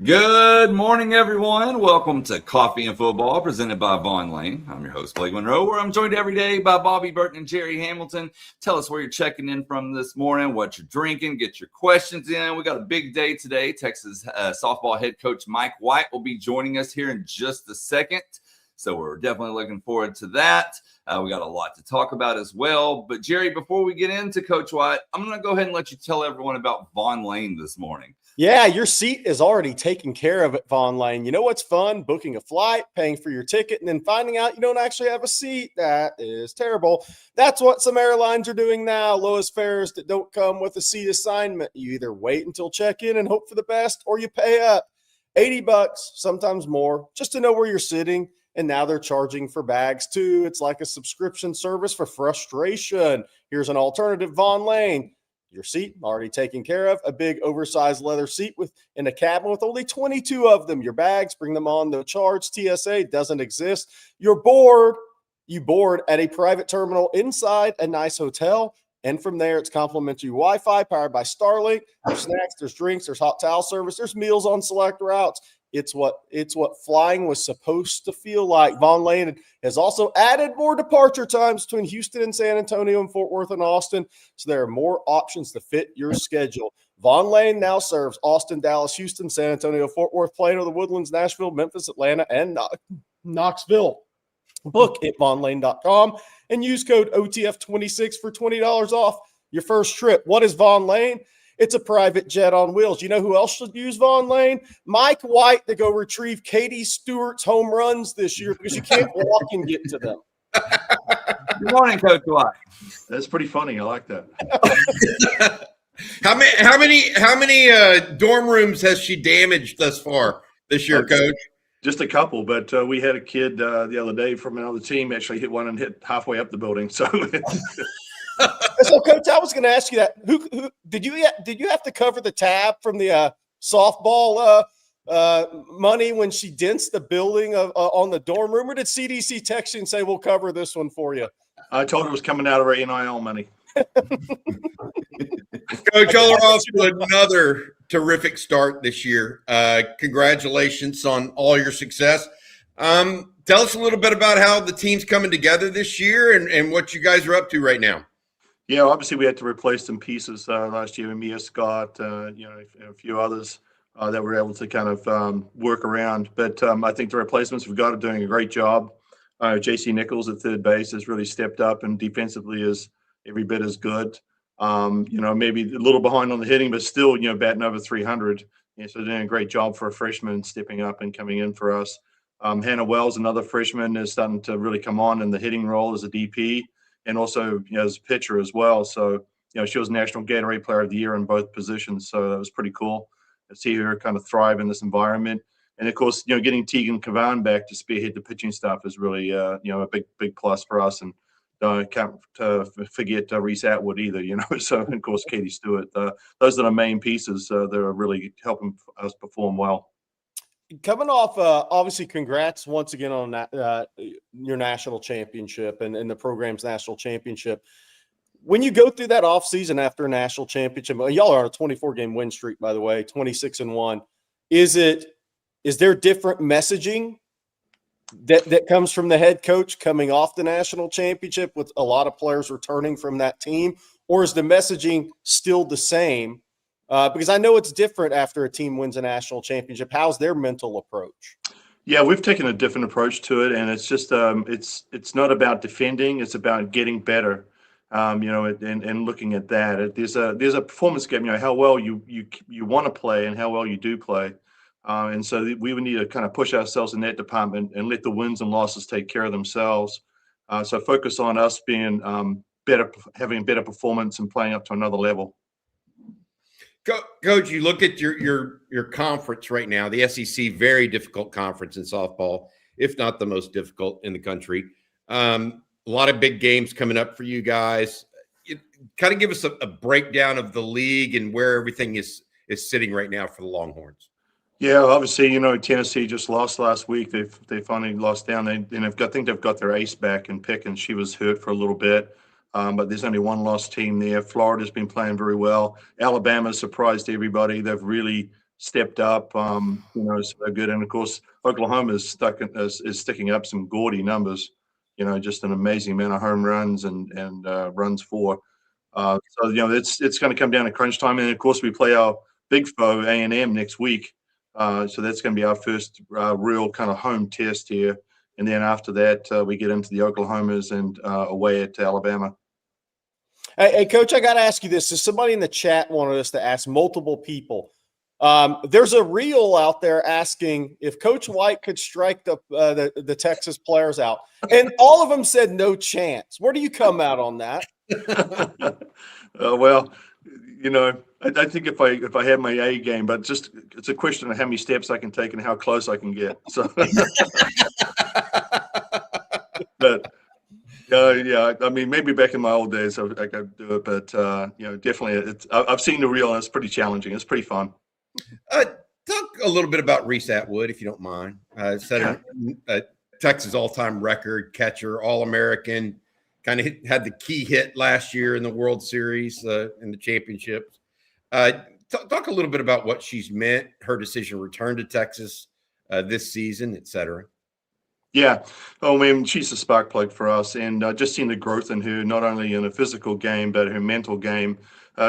Good morning, everyone. Welcome to Coffee and Football, presented by Vaughn Lane. I'm your host, Blake Monroe, where I'm joined every day by Bobby Burton and Jerry Hamilton. Tell us where you're checking in from this morning, what you're drinking, get your questions in. We got a big day today. Texas softball head coach Mike White will be joining us here in just a second, so we're definitely looking forward to that. We got a lot to talk about as well. But, Jerry, before we get into Coach White, I'm going to go ahead and let you tell everyone about Vaughn Lane this morning. Yeah, your seat is already taken care of at Vaughn Lane. You know what's fun? Booking a flight, paying for your ticket, and then finding out you don't actually have a seat. That is terrible. That's what some airlines are doing now. Lowest fares that don't come with a seat assignment. You either wait until check-in and hope for the best, or you pay up $80, sometimes more, just to know where you're sitting. And now they're charging for bags too. It's like a subscription service for frustration. Here's an alternative, Vaughn Lane. Your seat already taken care of, a big oversized leather seat in a cabin with only 22 of them. Your bags, bring them on the charge. TSA doesn't exist. You're bored. You board at a private terminal inside a nice hotel. And from there, it's complimentary Wi-Fi powered by Starlink. There's snacks, there's drinks, there's hot towel service, there's meals on select routes. It's what flying was supposed to feel like. Vaughn Lane has also added more departure times between Houston and San Antonio and Fort Worth and Austin, so there are more options to fit your schedule. Vaughn Lane now serves Austin, Dallas, Houston, San Antonio, Fort Worth, Plano, the Woodlands, Nashville, Memphis, Atlanta, and Knoxville. Book at vaughnlane.com and use code OTF26 for $20 off your first trip. What is Vaughn Lane? It's a private jet on wheels. You know who else should use Vaughn Lane? Mike White to go retrieve Katie Stewart's home runs this year because you can't walk and get to them. Good morning, Coach White. That's pretty funny. I like that. How many dorm rooms has she damaged thus far this year, Coach? Just a couple, but we had a kid the other day from another team actually hit one and hit halfway up the building. So. So, Coach, I was going to ask you that. Who did you have to cover the tab from the softball money when she dents the building on the dorm room, or did CDC text you and say we'll cover this one for you? I told her it was coming out of our NIL money. Coach, y'all are off to another terrific start this year. Congratulations on all your success. Tell us a little bit about how the team's coming together this year and what you guys are up to right now. Yeah, obviously we had to replace some pieces last year. Mia Scott, a few others that were able to kind of work around. But I think the replacements we've got are doing a great job. JC Nichols at third base has really stepped up and defensively is every bit as good. Maybe a little behind on the hitting, but still, batting over 300. So doing a great job for a freshman stepping up and coming in for us. Hannah Wells, another freshman, is starting to really come on in the hitting role as a DP and also as a pitcher as well. So, she was National Gatorade Player of the Year in both positions. So that was pretty cool to see her kind of thrive in this environment. And, of course, getting Tegan Cavan back to spearhead the pitching staff is really, a big plus for us. And can't forget Reese Atwood either, So, of course, Katie Stewart. Those are the main pieces that are really helping us perform well. Coming off, obviously, congrats once again on that, your national championship and the program's national championship. When you go through that offseason after a national championship, y'all are on a 24-game win streak, by the way, 26-1. Is there different messaging that comes from the head coach coming off the national championship with a lot of players returning from that team, or is the messaging still the same? Because I know it's different after a team wins a national championship. How's their mental approach? Yeah, we've taken a different approach to it, and it's just it's not about defending; it's about getting better. And looking at that, there's a performance game. How well you want to play and how well you do play, and so we would need to kind of push ourselves in that department and let the wins and losses take care of themselves. So focus on us being better, having better performance, and playing up to another level. Coach, you look at your conference right now, the SEC, very difficult conference in softball, if not the most difficult in the country. A lot of big games coming up for you guys. Kind of give us a breakdown of the league and where everything is sitting right now for the Longhorns. Yeah, obviously, Tennessee just lost last week. They finally lost down. I think they've got their ace back in Pickens. She was hurt for a little bit. But there's only one lost team there. Florida's been playing very well. Alabama surprised everybody. They've really stepped up. So they're good. And of course, Oklahoma is sticking up some gaudy numbers. Just an amazing amount of home runs and runs for. So it's going to come down to crunch time, and of course we play our big foe A&M next week. So that's going to be our first real kind of home test here, and then after that we get into the Oklahomas and away at Alabama. Hey, Coach, I got to ask you this. So somebody in the chat wanted us to ask multiple people. There's a reel out there asking if Coach White could strike the Texas players out, and all of them said no chance. Where do you come out on that? Well, I think if I had my A game, but just it's a question of how many steps I can take and how close I can get. So, but yeah, I mean, maybe back in my old days I could do it, but definitely I've seen the reel and it's pretty challenging. It's pretty fun. Talk a little bit about Reese Atwood, if you don't mind. Set a Texas all-time record catcher, All-American. Kind of had the key hit last year in the World Series and the championships. Talk a little bit about what she's meant, her decision to return to Texas this season, et cetera. Yeah. Oh, man, she's a spark plug for us. And just seeing the growth in her, not only in a physical game, but her mental game.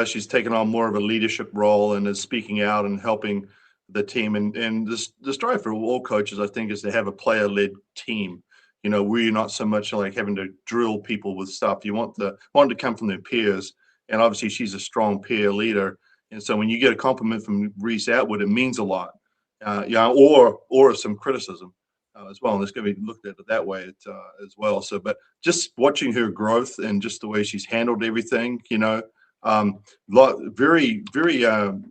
She's taken on more of a leadership role and is speaking out and helping the team. And the strive for all coaches, I think, is to have a player-led team. Where you're not so much like having to drill people with stuff. You want them to come from their peers. And obviously she's a strong peer leader. And so when you get a compliment from Reese Atwood, it means a lot. Or some criticism as well. And it's going to be looked at that way as well. So, but just watching her growth and just the way she's handled everything, very, very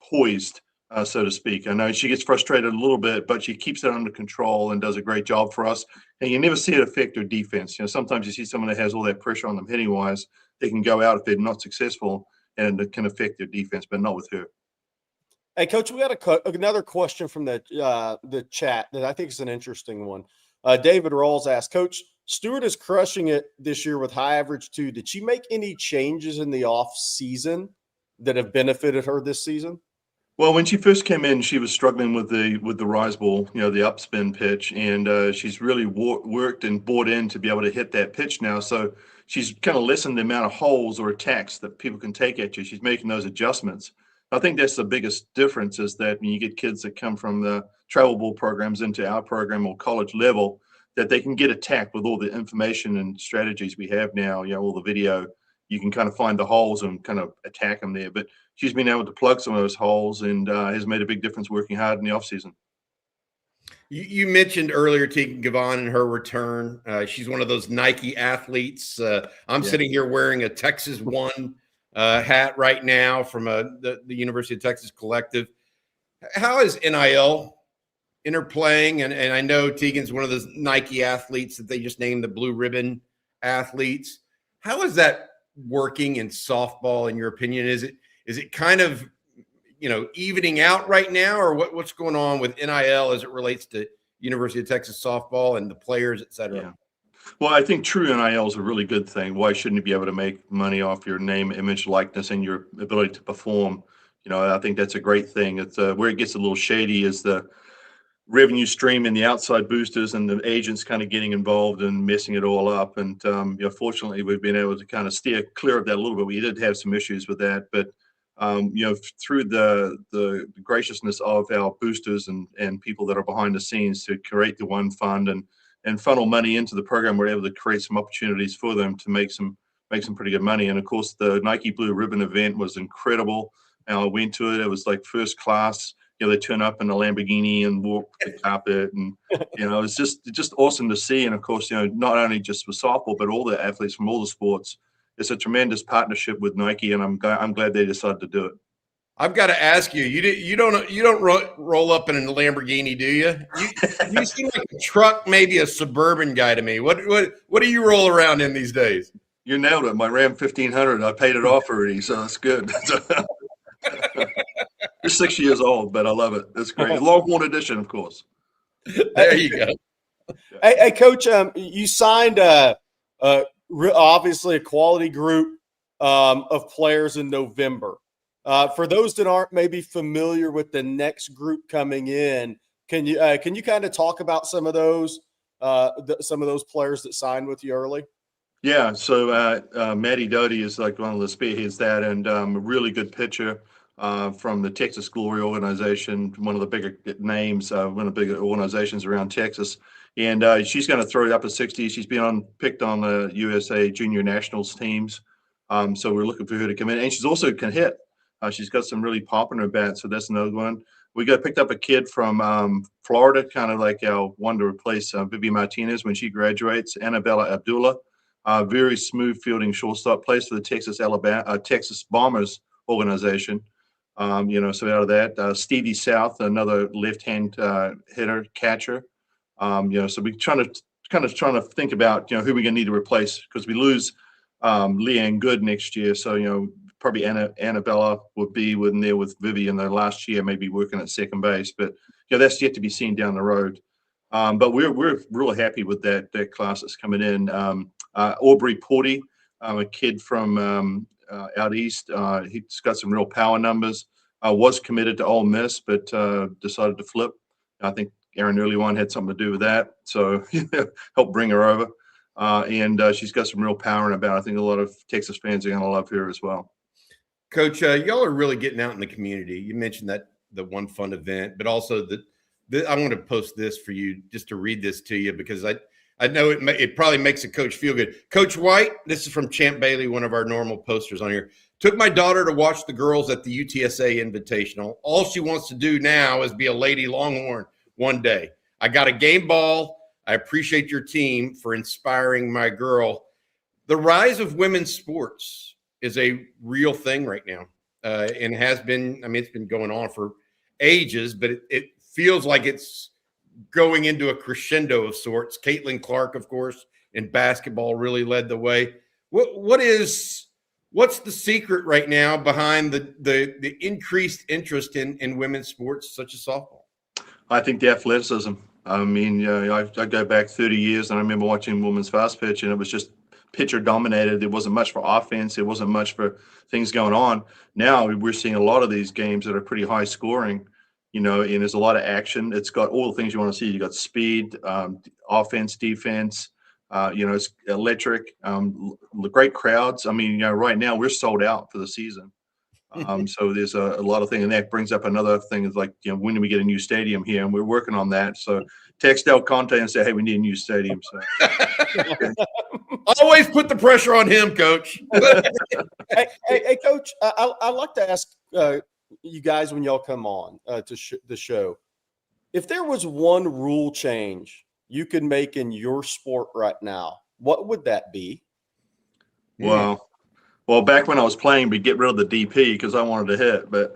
poised. So to speak. I know she gets frustrated a little bit, but she keeps it under control and does a great job for us. And you never see it affect her defense. Sometimes you see someone that has all that pressure on them hitting wise, they can go out if they're not successful, and it can affect their defense, but not with her. Hey, Coach, we got another question from the chat that I think is an interesting one. David Rawls asked, Coach, Stewart is crushing it this year with high average 2. Did she make any changes in the off season that have benefited her this season? Well, when she first came in, she was struggling with the rise ball, the upspin pitch, and she's really worked and bought in to be able to hit that pitch now. So she's kind of lessened the amount of holes or attacks that people can take at you. She's making those adjustments. I think that's the biggest difference is that when you get kids that come from the travel ball programs into our program or college level, that they can get attacked with all the information and strategies we have now, all the video. You can kind of find the holes and kind of attack them there. But she's been able to plug some of those holes and has made a big difference working hard in the offseason. You mentioned earlier Tegan Gavon and her return. She's one of those Nike athletes. I'm sitting here wearing a Texas One hat right now from the University of Texas Collective. How is NIL interplaying? And I know Tegan's one of those Nike athletes that they just named the Blue Ribbon athletes. How is that working in softball, in your opinion? Is it kind of evening out right now, or what's going on with NIL as it relates to University of Texas softball and the players, et cetera? Yeah. Well, I think true NIL is a really good thing. Why shouldn't you be able to make money off your name, image, likeness, and your ability to perform? I think that's a great thing. It's where it gets a little shady is the revenue stream and the outside boosters and the agents kind of getting involved and messing it all up. And fortunately, we've been able to kind of steer clear of that a little bit. We did have some issues with that, but through the graciousness of our boosters and people that are behind the scenes to create the one fund and funnel money into the program, we're able to create some opportunities for them to make some pretty good money. And of course, the Nike Blue Ribbon event was incredible. And I went to it. It was like first class. They turn up in a Lamborghini and walk the carpet, and it's just awesome to see. And of course, not only just for softball, but all the athletes from all the sports. It's a tremendous partnership with Nike, and I'm glad they decided to do it. I've got to ask you, you don't roll up in a Lamborghini, do you? You seem like a truck, maybe a suburban guy to me. What do you roll around in these days? You nailed it. My Ram 1500, I paid it off already, so that's good. You're 6 years old, but I love it. It's great. Longhorn edition, of course. There you go. Hey, Coach, you signed obviously a quality group of players in November. For those that aren't maybe familiar with the next group coming in, can you kind of talk about some of those players that signed with you early? Yeah, so Matty Doty is like one of the spearheads that, and a really good pitcher from the Texas Glory organization, one of the bigger names, one of the bigger organizations around Texas. And she's going to throw it up at 60. She's been picked on the USA Junior Nationals teams. So we're looking for her to come in. And she's also can hit. She's got some really pop in her bat, so that's another one. We picked up a kid from Florida, kind of like our one to replace Vivi Martinez when she graduates, Annabella Abdullah. Very smooth fielding shortstop, plays for the Texas Bombers organization. So out of that, Stevie South, another left-hand hitter, catcher. So we're trying to think about who we're going to need to replace because we lose Leanne Good next year. So probably Annabella would be in there with Vivi in the last year, maybe working at second base. But that's yet to be seen down the road. But we're really happy with that class that's coming in. Aubrey Porty, a kid from out east. He's got some real power numbers. Was committed to Ole Miss, but decided to flip. I think Aaron Earlywine had something to do with that, so helped bring her over. And she's got some real power in her bat. I think a lot of Texas fans are going to love her as well. Coach, y'all are really getting out in the community. You mentioned that the One Fun event, but also I want to post this for you just to read this to you because I know it probably makes a coach feel good. Coach White, this is from Champ Bailey, one of our normal posters on here. Took my daughter to watch the girls at the UTSA Invitational. All she wants to do now is be a Lady Longhorn one day. I got a game ball. I appreciate your team for inspiring my girl. The rise of women's sports is a real thing right now and has been, it's been going on for ages, but it feels like it's going into a crescendo of sorts. Caitlin Clark, of course, in basketball really led the way. What's the secret right now behind the increased interest in women's sports such as softball? I think the athleticism. I go back 30 years and I remember watching women's fast pitch and it was just pitcher dominated. There wasn't much for offense. There wasn't much for things going on. Now we're seeing a lot of these games that are pretty high scoring, and there's a lot of action. It's got all the things you want to see. You got speed, offense, defense, it's electric, great crowds. Right now we're sold out for the season. So there's a lot of things, and that brings up another thing is like, when do we get a new stadium here? And we're working on that. So text El Conte and say, hey, we need a new stadium. So always put the pressure on him, Coach. hey, Coach, I like to ask you guys when y'all come on to the show, if there was one rule change you could make in your sport right now, what would that be? Well, back when I was playing, we'd get rid of the DP because I wanted to hit. But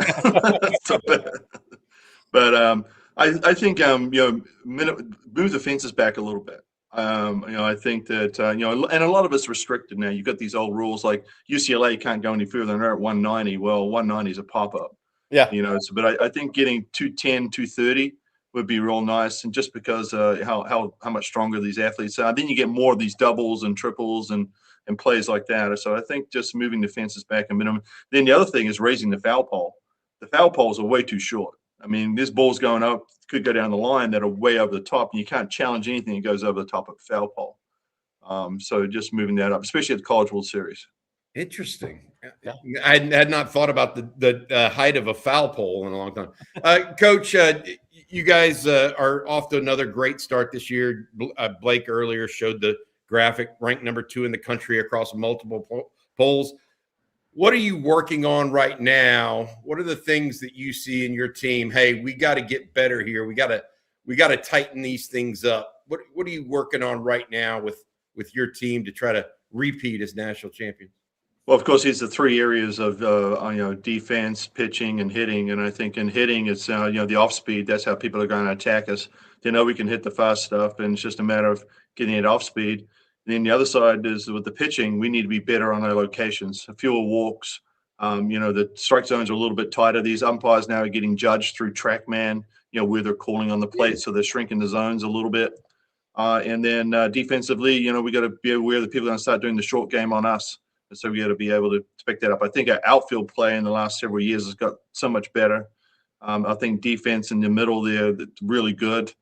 I think move the fences back a little bit. I think that and a lot of it's restricted now. You've got these old rules like UCLA can't go any further than they're at 190. Well, 190 is a pop up. Yeah. But I think getting 210, 230 would be real nice, and just because how much stronger these athletes are, then you get more of these doubles and triples and plays like that. So I think just moving the fences back a minimum. Then the other thing is raising the foul pole. The foul poles are way too short. This ball's going up, could go down the line that are way over the top, and you can't challenge anything that goes over the top of the foul pole. So just moving that up, especially at the College World Series. Interesting. Yeah. I had not thought about the height of a foul pole in a long time. Coach, you guys are off to another great start this year. Blake earlier showed the graphic, ranked number 2 in the country across multiple polls. What are you working on right now? What are the things that you see in your team? Hey, we got to get better here. We got to tighten these things up. What are you working on right now with your team to try to repeat as national champions? Well, of course, it's the 3 areas of defense, pitching, and hitting. And I think in hitting, it's the off speed. That's how people are going to attack us. They know we can hit the fast stuff, and it's just a matter of getting it off speed. And then the other side is with the pitching, we need to be better on our locations, fewer walks. The strike zones are a little bit tighter. These umpires now are getting judged through TrackMan, where they're calling on the plate, so they're shrinking the zones a little bit. And then defensively, we got to be aware that people are going to start doing the short game on us. And so we got to be able to pick that up. I think our outfield play in the last several years has got so much better. I think defense in the middle there, that's really good,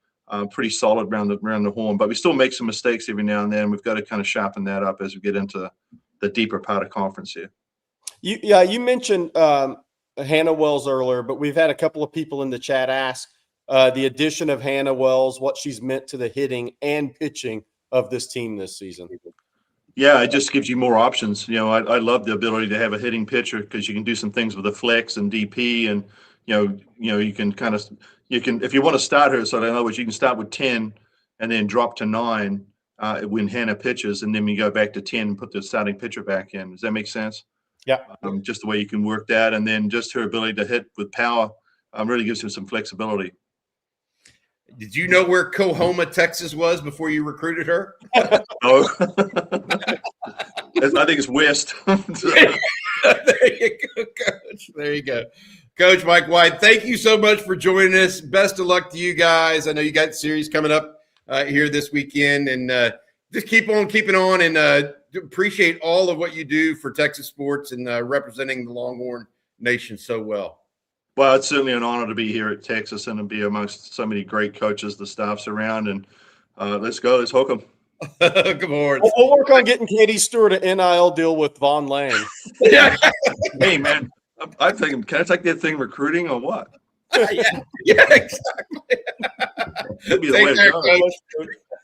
pretty solid around the horn. But we still make some mistakes every now and then. We've got to kind of sharpen that up as we get into the deeper part of conference here. You mentioned Hannah Wells earlier, but we've had a couple of people in the chat ask the addition of Hannah Wells, what she's meant to the hitting and pitching of this team this season. Yeah, it just gives you more options. I love the ability to have a hitting pitcher because you can do some things with the flex and DP, and you can if you want to start her. So in other words, you can start with 10 and then drop to 9 when Hannah pitches, and then you go back to 10 and put the starting pitcher back in. Does that make sense? Yeah. Just the way you can work that, and then just her ability to hit with power really gives her some flexibility. Did you know where Coahoma, Texas was before you recruited her? Oh, I think it's west. There you go, Coach. There you go. Coach Mike White, thank you so much for joining us. Best of luck to you guys. I know you got series coming up here this weekend, and just keep on keeping on, and appreciate all of what you do for Texas sports and representing the Longhorn Nation so well. Well, it's certainly an honor to be here at Texas and to be amongst so many great coaches, the staff's around, and let's go. Let's hook them. Come on. We'll work on getting Katie Stewart an NIL deal with Von Lane. Yeah. Hey, man, I'm thinking, can I take that thing recruiting or what? Yeah, exactly. That'd be the way to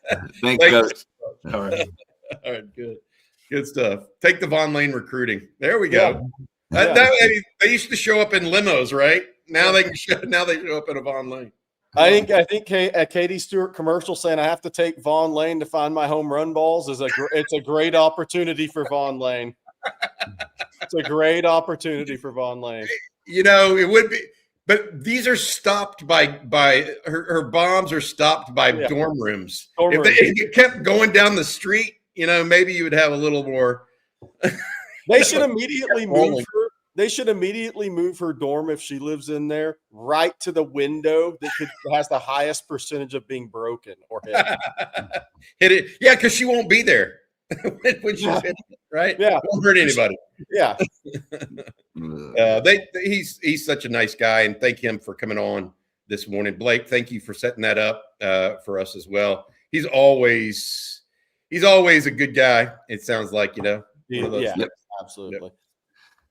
go. Thanks, Coach. All right. All right, good stuff. Take the Von Lane recruiting. There we go. Yeah. They used to show up in limos, right? Now they show up in a Von Lane. I think a Katie Stewart commercial saying I have to take Von Lane to find my home run balls it's a great opportunity for Von Lane. It's a great opportunity for Von Lane. It would be, but these are stopped by her bombs are stopped by dorm rooms. If you kept going down the street, maybe you would have a little more. They should immediately move her. They should immediately move her dorm if she lives in there right to the window that has the highest percentage of being broken or hit. Hit it, yeah, because she won't be there when she's hit it, right? Yeah, won't hurt anybody. Yeah. He's such a nice guy, and thank him for coming on this morning. Blake, thank you for setting that up for us as well. He's always a good guy. It sounds like Yeah. Yep. Absolutely.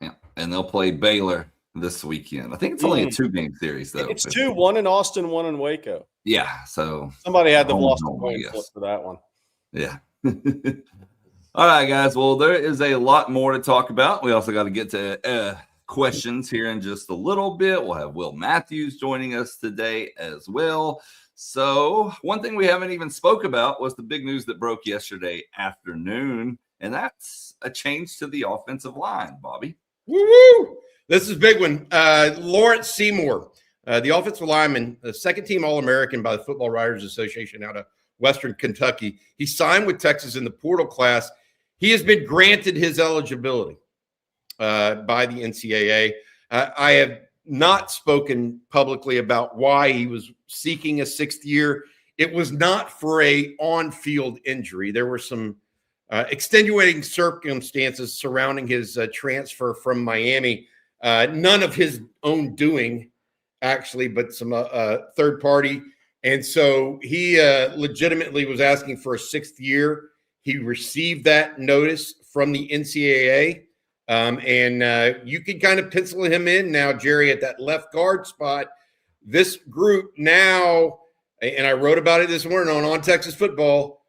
Yeah, and they'll play Baylor this weekend. I think it's only a 2-game series, though. It's 2, one in Austin, one in Waco. Yeah, so somebody had to have lost the coin flip for that one. Yeah. All right, guys. Well, there is a lot more to talk about. We also got to get to questions here in just a little bit. We'll have Will Matthews joining us today as well. So one thing we haven't even spoke about was the big news that broke yesterday afternoon, and that's a change to the offensive line, Bobby. Woo-woo! This is a big one. Lawrence Seymore, the offensive lineman, the second-team All-American by the Football Writers Association out of Western Kentucky. He signed with Texas in the portal class. He has been granted his eligibility by the NCAA. I have not spoken publicly about why he was seeking a 6th year. It was not for a on-field injury. There were some extenuating circumstances surrounding his transfer from Miami. None of his own doing, actually, but some third party. And so he legitimately was asking for a 6th year. He received that notice from the NCAA. And you can kind of pencil him in now, Jerry, at that left guard spot. This group now, and I wrote about it this morning on Texas Football,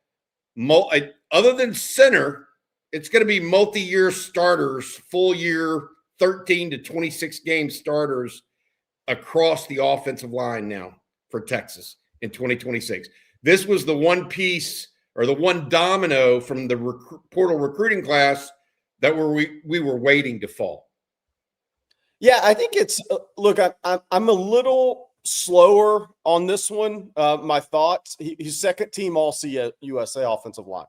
other than center, it's going to be multi-year starters, full year, 13 to 26 game starters across the offensive line now for Texas in 2026. This was the one piece or the one domino from the portal recruiting class that we were waiting to fall. Yeah, I think it's look. I'm a little slower on this one. My thoughts. He's second team All USA offensive lineman.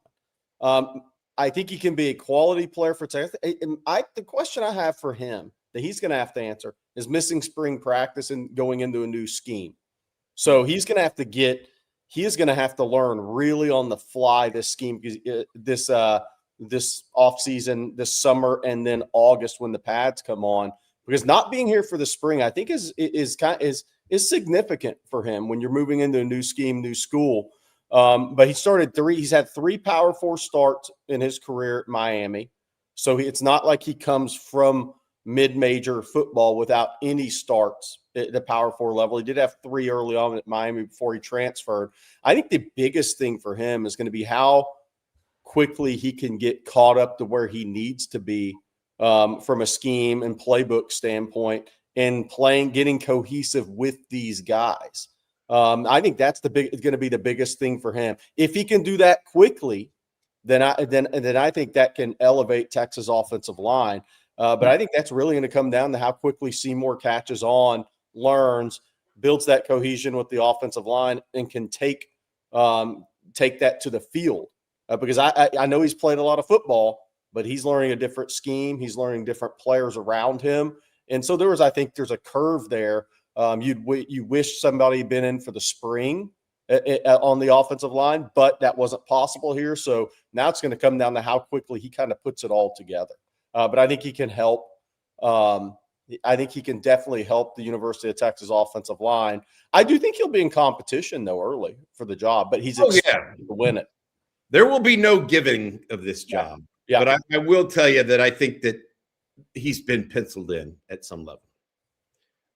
I think he can be a quality player for Texas. The question I have for him that he's going to have to answer is missing spring practice and going into a new scheme. So he's going to have to learn really on the fly this scheme, because this offseason, this summer, and then August when the pads come on, because not being here for the spring, I think is significant for him when you're moving into a new scheme, new school. But he's had 3 Power 4 starts in his career at Miami. So it's not like he comes from mid-major football without any starts at the Power 4 level. He did have 3 early on at Miami before he transferred. I think the biggest thing for him is going to be how quickly he can get caught up to where he needs to be from a scheme and playbook standpoint, and getting cohesive with these guys. I think that's going to be the biggest thing for him. If he can do that quickly, then I think that can elevate Texas offensive line. But I think that's really going to come down to how quickly Seymour catches on, learns, builds that cohesion with the offensive line, and can take that to the field. Because I know he's played a lot of football, but he's learning a different scheme. He's learning different players around him. And so I think there's a curve there. You wish somebody had been in for the spring on the offensive line, but that wasn't possible here. So now it's going to come down to how quickly he kind of puts it all together. But I think he can help. I think he can definitely help the University of Texas offensive line. I do think he'll be in competition, though, early for the job, but he's expected to win it. There will be no giving of this job. Yeah. But I will tell you that I think that he's been penciled in at some level.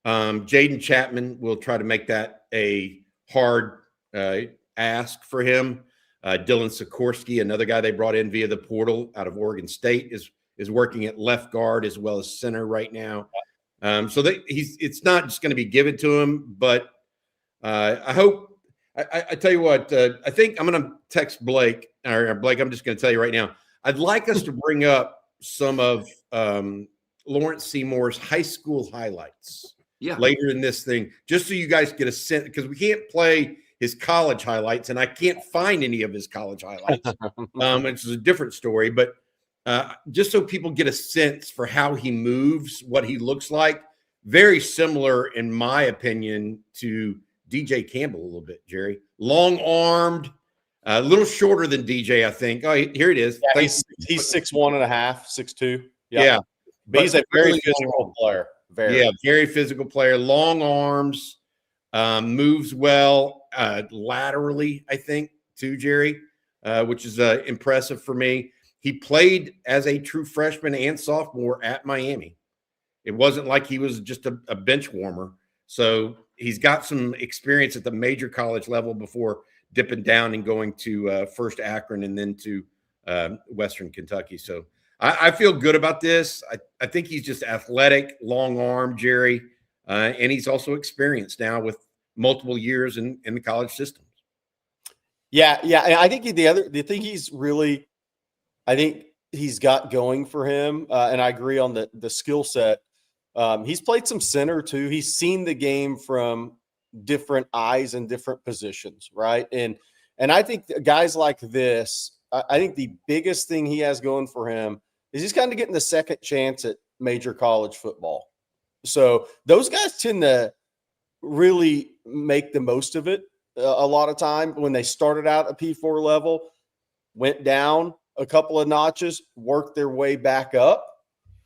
Jaden Chapman will try to make that a hard ask for him. Dylan Sikorsky, another guy they brought in via the portal out of Oregon State, is working at left guard as well as center right now. So it's not just going to be given to him, but I hope. I tell you what, I think I'm going to text Blake, or Blake, I'm just going to tell you right now, I'd like us to bring up some of Lawrence Seymour's high school highlights later in this thing, just so you guys get a sense, because we can't play his college highlights, and I can't find any of his college highlights, which is a different story. But just so people get a sense for how he moves, what he looks like, very similar, in my opinion, to DJ Campbell a little bit, Jerry. Long-armed, a little shorter than DJ, I think. Oh, here it is. Yeah, he's 6'1.5", 6'2". Yeah. But he's a very physical player. Very physical player. Long arms, moves well laterally, I think, too, Jerry, which is impressive for me. He played as a true freshman and sophomore at Miami. It wasn't like he was just a bench warmer. So he's got some experience at the major college level before dipping down and going to first Akron and then to Western Kentucky. So I feel good about this. I think he's just athletic, long arm, Jerry, and he's also experienced now with multiple years in the college system. Yeah. I think the thing he's got going for him, and I agree on the skill set. He's played some center too. He's seen the game from different eyes and different positions, right? And I think guys like this, I think the biggest thing he has going for him is he's kind of getting the second chance at major college football. So those guys tend to really make the most of it a lot of time. When they started out at P4 level, went down a couple of notches, worked their way back up.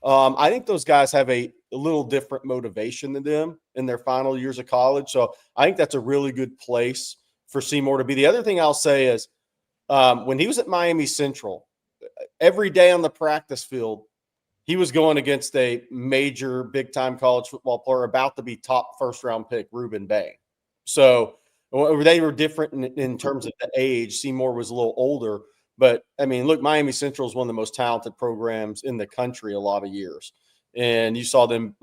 I think those guys have a little different motivation than them in their final years of college. So I think that's a really good place for Seymour to be. The other thing I'll say is when he was at Miami Central, every day on the practice field, he was going against a major big-time college football player about to be top first-round pick, Reuben Bay. So they were different in terms of the age. Seymour was a little older. But, I mean, look, Miami Central is one of the most talented programs in the country a lot of years. And you saw them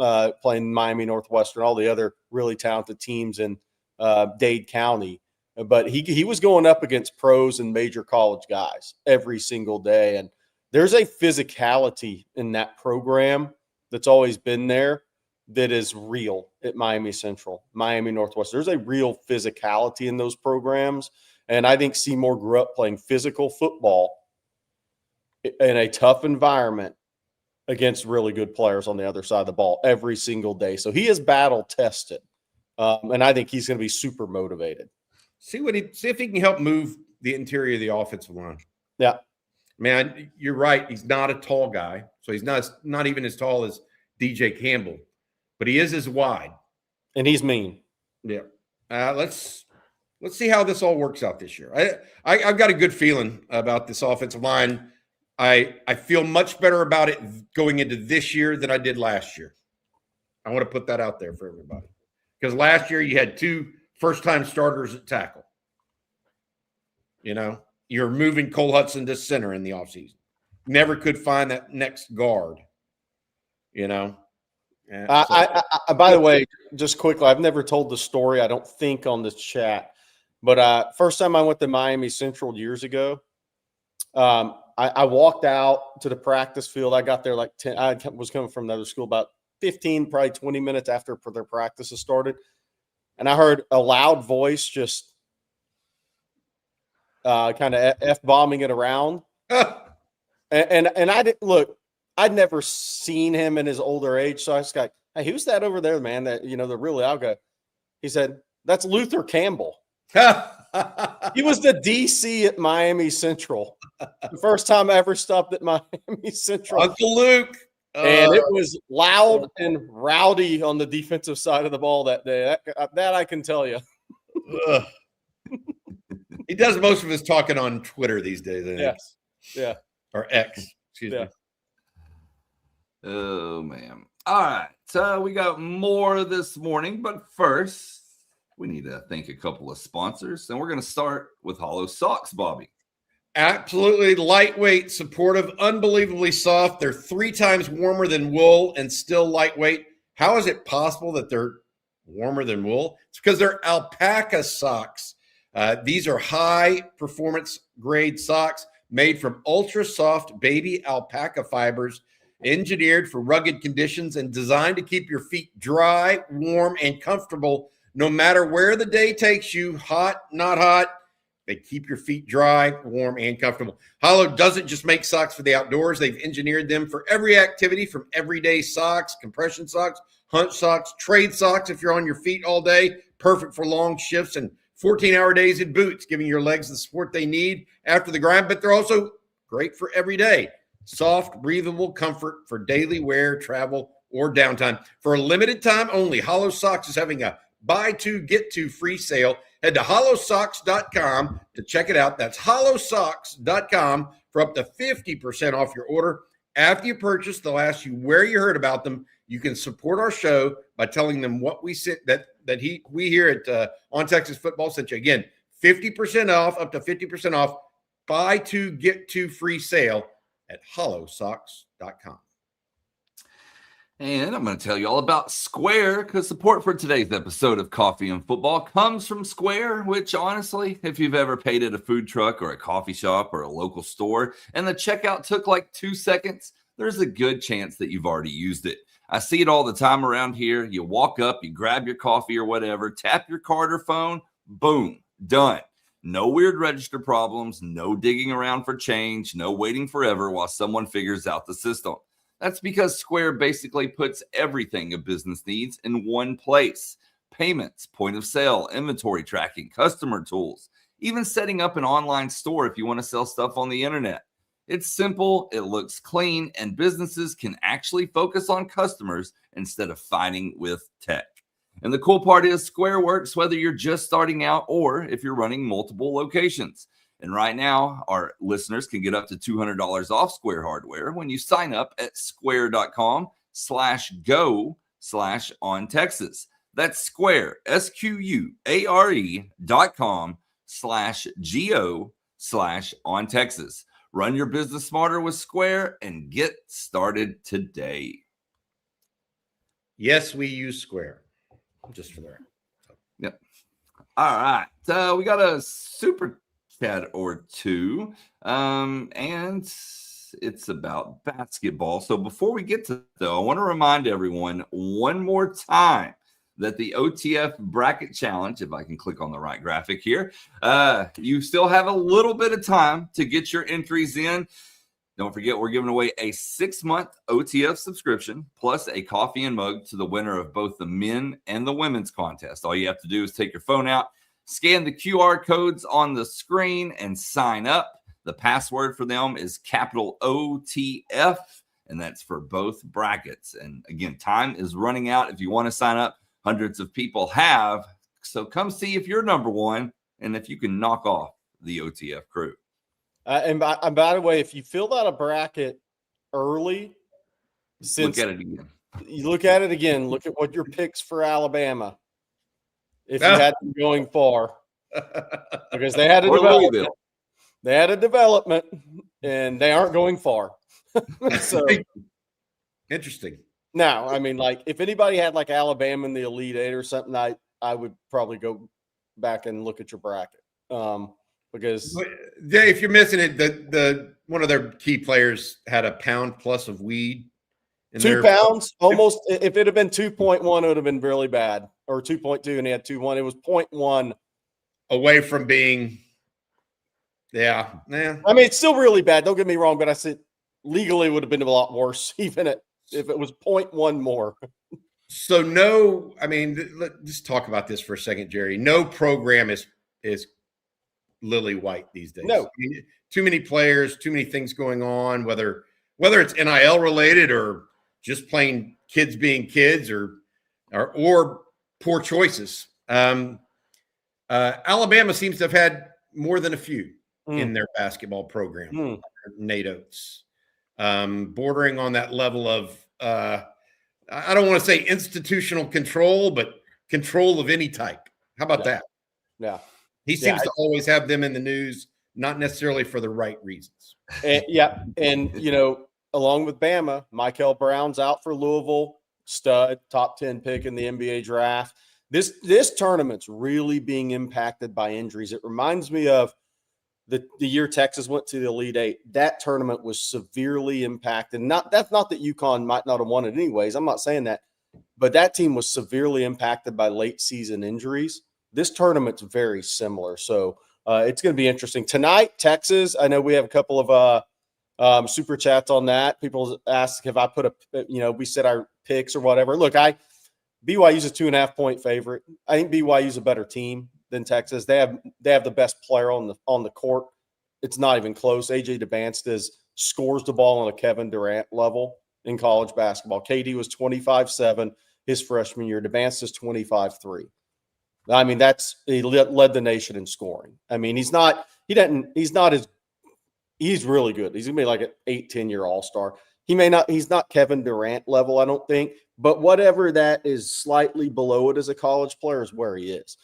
playing Miami Northwestern, all the other really talented teams in Dade County. But he was going up against pros and major college guys every single day. And there's a physicality in that program that's always been there that is real at Miami Central, Miami Northwestern. There's a real physicality in those programs. And I think Seymour grew up playing physical football in a tough environment against really good players on the other side of the ball every single day. So he is battle tested. And I think he's going to be super motivated. See if he can help move the interior of the offensive line. Yeah. Man, you're right. He's not a tall guy. So he's not even as tall as DJ Campbell, but he is as wide. And he's mean. Yeah. Let's see how this all works out this year. I've got a good feeling about this offensive line. I feel much better about it going into this year than I did last year. I want to put that out there for everybody. Because last year you had 2 first-time starters at tackle. You know, you're moving Cole Hudson to center in the offseason. Never could find that next guard, you know. By the way, just quickly, I've never told the story, I don't think, on this chat. But first time I went to Miami Central years ago, I walked out to the practice field. I got there like 10. I was coming from another school about 15, probably 20 minutes after their practices started. And I heard a loud voice just kind of F-bombing it around. and I didn't look. I'd never seen him in his older age. So I was like, hey, who's that over there, man? That, you know, the really loud guy. He said, that's Luther Campbell. He was the DC at Miami Central. The first time I ever stopped at Miami Central. Uncle Luke. And it was loud and rowdy on the defensive side of the ball that day. That I can tell you. He does most of his talking on Twitter these days, I think. Yes. Yeah. Or X. Excuse me. Oh, man. All right. So we got more this morning, but first, we need to thank a couple of sponsors, and we're going to start with Hollow Socks, Bobby. Absolutely lightweight, supportive, unbelievably soft. They're 3 times warmer than wool and still lightweight. How is it possible that they're warmer than wool? It's because they're alpaca socks. These are high performance grade socks made from ultra soft baby alpaca fibers, engineered for rugged conditions and designed to keep your feet dry, warm, and comfortable no matter where the day takes you, hot, not hot. They keep your feet dry, warm, and comfortable. Hollow doesn't just make socks for the outdoors. They've engineered them for every activity, from everyday socks, compression socks, hunt socks, trade socks if you're on your feet all day, perfect for long shifts, and 14-hour days in boots, giving your legs the support they need after the grind. But they're also great for every day. Soft, breathable comfort for daily wear, travel, or downtime. For a limited time only, Hollow Socks is having a buy 2, get 2 free sale. Head to hollowsocks.com to check it out. That's hollowsocks.com for up to 50% off your order. After you purchase, they'll ask you where you heard about them. You can support our show by telling them what we sent, we here at On Texas Football sent you. Again, 50% off, up to 50% off. Buy 2, get 2 free sale at hollowsocks.com. And I'm going to tell you all about Square, because support for today's episode of Coffee and Football comes from Square, which honestly, if you've ever paid at a food truck or a coffee shop or a local store and the checkout took like 2 seconds, there's a good chance that you've already used it. I see it all the time around here. You walk up, you grab your coffee or whatever, tap your card or phone, boom, done. No weird register problems, no digging around for change, no waiting forever while someone figures out the system. That's because Square basically puts everything a business needs in one place. Payments, point of sale, inventory tracking, customer tools, even setting up an online store if you want to sell stuff on the internet. It's simple, it looks clean, and businesses can actually focus on customers instead of fighting with tech. And the cool part is Square works whether you're just starting out or if you're running multiple locations. And right now, our listeners can get up to $200 off Square hardware when you sign up at square.com/go/ontexas. That's Square, SQUARE.com/GO/ontexas. Run your business smarter with Square and get started today. Yes, we use Square. Just for there. Yep. All right. So we got a super chat or two, and it's about basketball. So before we get to that, though, I want to remind everyone one more time that the OTF Bracket Challenge, if I can click on the right graphic here, you still have a little bit of time to get your entries in. Don't forget, we're giving away a 6-month OTF subscription plus a coffee and mug to the winner of both the men and the women's contest. All you have to do is take your phone out, scan the QR codes on the screen, and sign up. The password for them is capital OTF, and that's for both brackets. And again, time is running out. If you want to sign up, hundreds of people have. So come see if you're number one and if you can knock off the OTF crew. And by the way, if you filled out a bracket early, Look at it again. You look at it again. Look at what your picks for Alabama. If you had them going far, because they had a development. They had a development, and they aren't going far. So interesting. Now, I mean, like if anybody had like Alabama in the Elite Eight or something, I would probably go back and look at your bracket. Because if you're missing it, the one of their key players had a pound plus of weed. 2 pounds, almost. If it had been 2.1, it would have been really bad. Or 2.2, and he had 2.1. It was 0.1 away from being. Yeah. I mean, it's still really bad. Don't get me wrong, but I said legally it would have been a lot worse, even if it was 0.1 more. So no, I mean, let's just talk about this for a second, Jerry. No program is lily white these days. No, I mean, too many players, too many things going on. Whether it's NIL related or just plain kids being kids, or poor choices. Alabama seems to have had more than a few in their basketball program. Nate Oates, bordering on that level of I don't want to say institutional control, but control of any type. How about that? Yeah. He seems to always have them in the news, not necessarily for the right reasons. And, and along with Bama, Michael Brown's out for Louisville, stud, top 10 pick in the NBA draft. This tournament's really being impacted by injuries. It reminds me of the year Texas went to the Elite Eight. That tournament was severely impacted. That's not that UConn might not have won it anyways. I'm not saying that. But that team was severely impacted by late season injuries. This tournament's very similar. So it's going to be interesting. Tonight, Texas, I know we have a couple of super chats on that. People ask if I put we said our picks or whatever. Look, BYU's a 2.5-point favorite. I think BYU's a better team than Texas. They have the best player on the court. It's not even close. AJ DeBances scores the ball on a Kevin Durant level in college basketball. KD was 25-7 his freshman year. DeBances 25-3. I mean, he led the nation in scoring. I mean, he's really good. He's gonna be like an 8-10-year all-star. He's not Kevin Durant level, I don't think, but whatever that is slightly below it as a college player is where he is.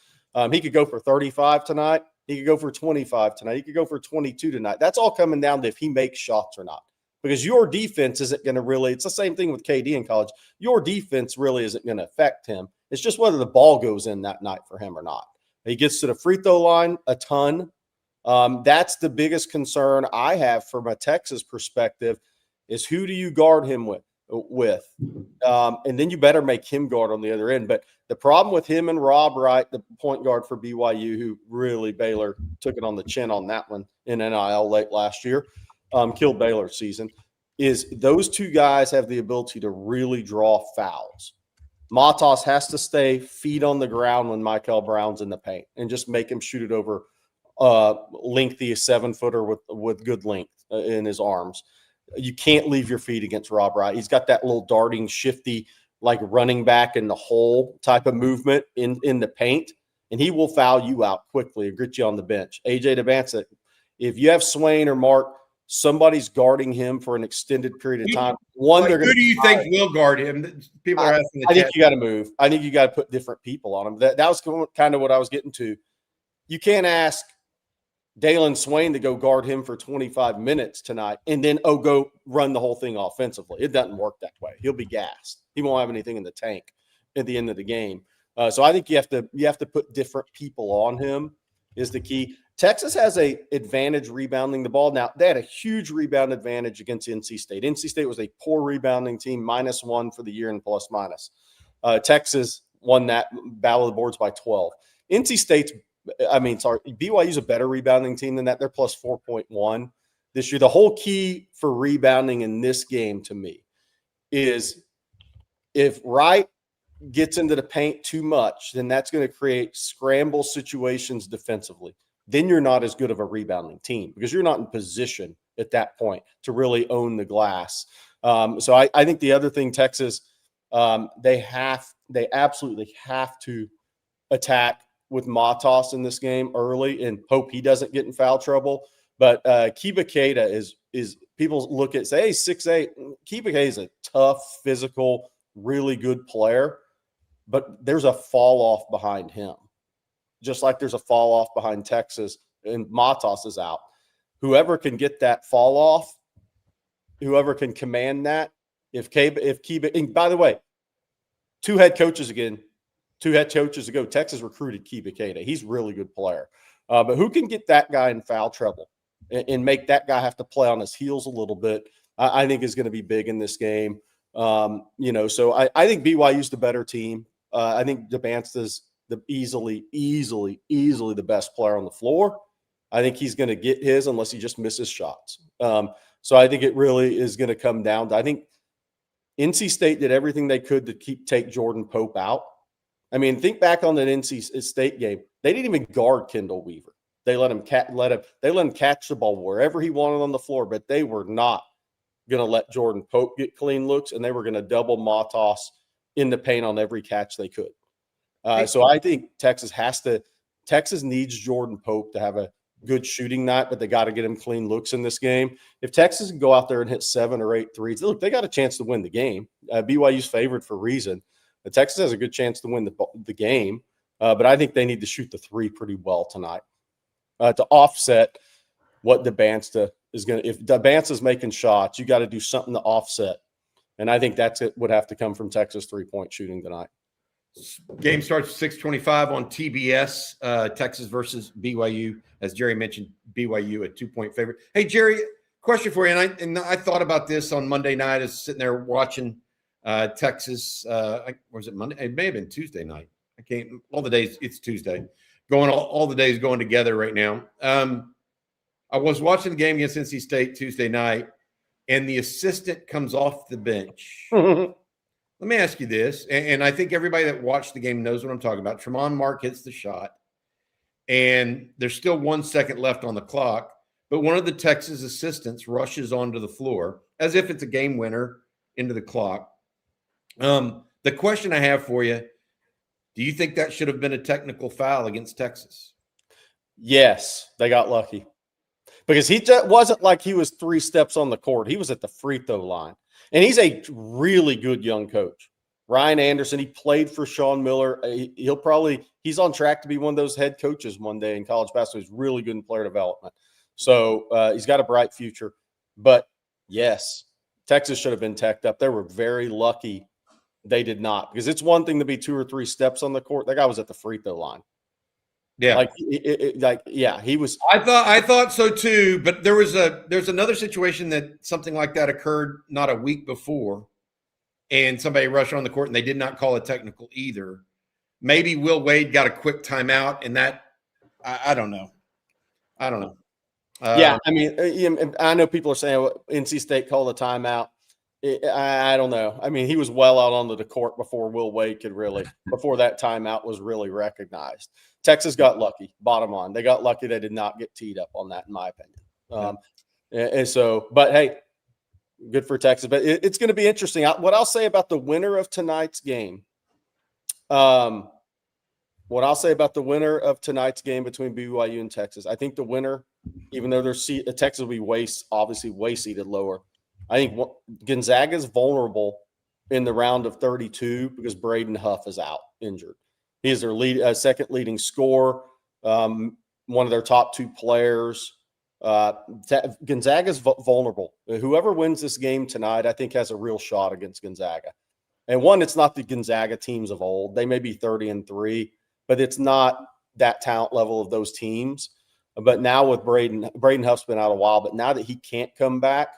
He could go for 35 tonight. He could go for 25 tonight. He could go for 22 tonight. That's all coming down to if he makes shots or not. Because your defense isn't going to really – it's the same thing with KD in college. Your defense really isn't going to affect him. It's just whether the ball goes in that night for him or not. He gets to the free throw line a ton. That's the biggest concern I have from a Texas perspective is who do you guard him with? And then you better make him guard on the other end. But the problem with him and Rob Wright, the point guard for BYU, who really Baylor took it on the chin on that one in NIL late last year, killed Baylor's season, is those two guys have the ability to really draw fouls. Matas has to stay feet on the ground when Michael Brown's in the paint and just make him shoot it over lengthy 7-footer with good length in his arms. You can't leave your feet against Rob Wright. He's got that little darting, shifty, like running back in the hole type of movement in the paint, and he will foul you out quickly and get you on the bench. AJ DeBances, if you have Swain or Mark, somebody's guarding him for an extended period of time. Who do you think will guard him? People are asking. I think you got to move. I think you got to put different people on him. That was kind of what I was getting to. You can't ask Dalen Swain to go guard him for 25 minutes tonight and then, go run the whole thing offensively. It doesn't work that way. He'll be gassed. He won't have anything in the tank at the end of the game. So I think you have to put different people on him is the key. Texas has a advantage rebounding the ball. Now, they had a huge rebound advantage against NC State. NC State was a poor rebounding team, -1 for the year and plus-minus. Texas won that battle of the boards by 12. BYU's a better rebounding team than that. They're plus 4.1 this year. The whole key for rebounding in this game to me is if Wright gets into the paint too much, then that's going to create scramble situations defensively. then you're not as good of a rebounding team because you're not in position at that point to really own the glass. So I think the other thing, Texas, they absolutely have to attack with Matas in this game early and hope he doesn't get in foul trouble. But Kiba Keita is people look at, say, hey, 6'8". Kiba Keita is a tough, physical, really good player, but there's a fall off behind him, just like there's a fall off behind Texas and Matas is out. Whoever can get that fall off, whoever can command that, if Kiba, and by the way, two head coaches ago, Texas recruited Kiba Keita. He's a really good player. But who can get that guy in foul trouble and make that guy have to play on his heels a little bit, I think is going to be big in this game. So I think BYU's the better team. I think DeBansta's easily the best player on the floor. I think he's going to get his unless he just misses shots. So I think it really is going to come down to, I think NC State did everything they could to take Jordan Pope out. I mean, think back on that NC State game. They didn't even guard Kendall Weaver. They let him catch the ball wherever he wanted on the floor, but they were not going to let Jordan Pope get clean looks, and they were going to double Matas in the paint on every catch they could. So I think Texas needs Jordan Pope to have a good shooting night, but they got to get him clean looks in this game. If Texas can go out there and hit 7 or 8 threes, look, they got a chance to win the game. BYU's favored for a reason. Texas has a good chance to win the game, but I think they need to shoot the 3 pretty well tonight to offset what DeBansta is going to. If DeBansta's making shots, you got to do something to offset, and I think would have to come from Texas 3-point shooting tonight. Game starts at 6:25 on TBS. Texas versus BYU, as Jerry mentioned. BYU a 2-point favorite. Hey Jerry, question for you, and I thought about this on Monday night as sitting there watching Texas. Was it Monday? It may have been Tuesday night. I can't. All the days. It's Tuesday. All the days going together right now. I was watching the game against NC State Tuesday night, and the assistant comes off the bench. Let me ask you this, and I think everybody that watched the game knows what I'm talking about. Tremont Mark hits the shot, and there's still 1 second left on the clock, but one of the Texas assistants rushes onto the floor as if it's a game winner into the clock. The question I have for you, do you think that should have been a technical foul against Texas? Yes, they got lucky. Because he just wasn't like he was 3 steps on the court. He was at the free throw line. And he's a really good young coach. Ryan Anderson, he played for Sean Miller. He's on track to be one of those head coaches one day in college basketball. He's really good in player development. So he's got a bright future. But, yes, Texas should have been teched up. They were very lucky they did not. Because it's one thing to be 2 or 3 steps on the court. That guy was at the free throw line. Yeah, he was. I thought so too. But there's another situation that something like that occurred not a week before, and somebody rushed on the court and they did not call a technical either. Maybe Will Wade got a quick timeout, and that I don't know. I mean, I know people are saying NC State called a timeout. I don't know. I mean, he was well out onto the court before Will Wade before that timeout was really recognized. Texas got lucky, bottom line. They got lucky they did not get teed up on that, in my opinion. But hey, good for Texas. But it's going to be interesting. What I'll say about the winner of tonight's game, between BYU and Texas, I think the winner, even though Texas will be obviously way seated lower, I think Gonzaga is vulnerable in the round of 32 because Braden Huff is out injured. He is their second leading scorer, one of their top 2 players. Gonzaga is vulnerable. Whoever wins this game tonight, I think, has a real shot against Gonzaga. And one, it's not the Gonzaga teams of old. They may be 30-3, but it's not that talent level of those teams. But now with Braden Huff's been out a while, but now that he can't come back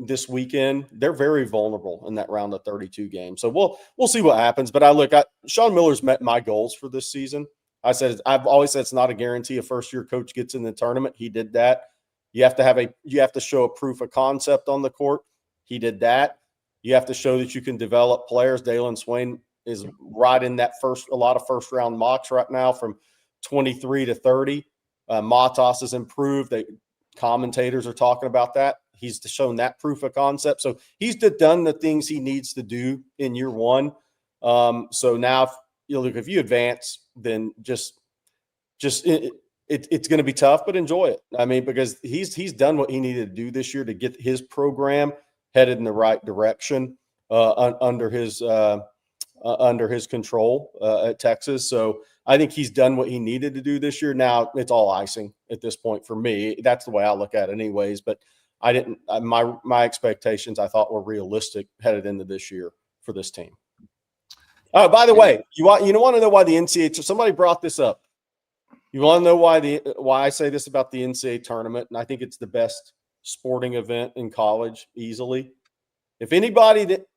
this weekend, they're very vulnerable in that round of 32 game. So we'll see what happens. But Sean Miller's met my goals for this season. I've always said it's not a guarantee a first-year coach gets in the tournament. He did that. You have to show a proof of concept on the court. He did that. You have to show that you can develop players. Dalen Swain is right in that a lot of first-round mocks right now from 23-30. Matas has improved. Commentators are talking about that. He's shown that proof of concept. So he's done the things he needs to do in year one. So now, if you advance, then it's going to be tough, but enjoy it. I mean, because he's done what he needed to do this year to get his program headed in the right direction under his control at Texas. So I think he's done what he needed to do this year. Now it's all icing at this point for me. That's the way I look at it anyways. But my expectations I thought were realistic headed into this year for this team. Oh, by the way, you want to know why the NCAA, somebody brought this up. You want to know why I say this about the NCAA tournament? And I think it's the best sporting event in college easily. If anybody that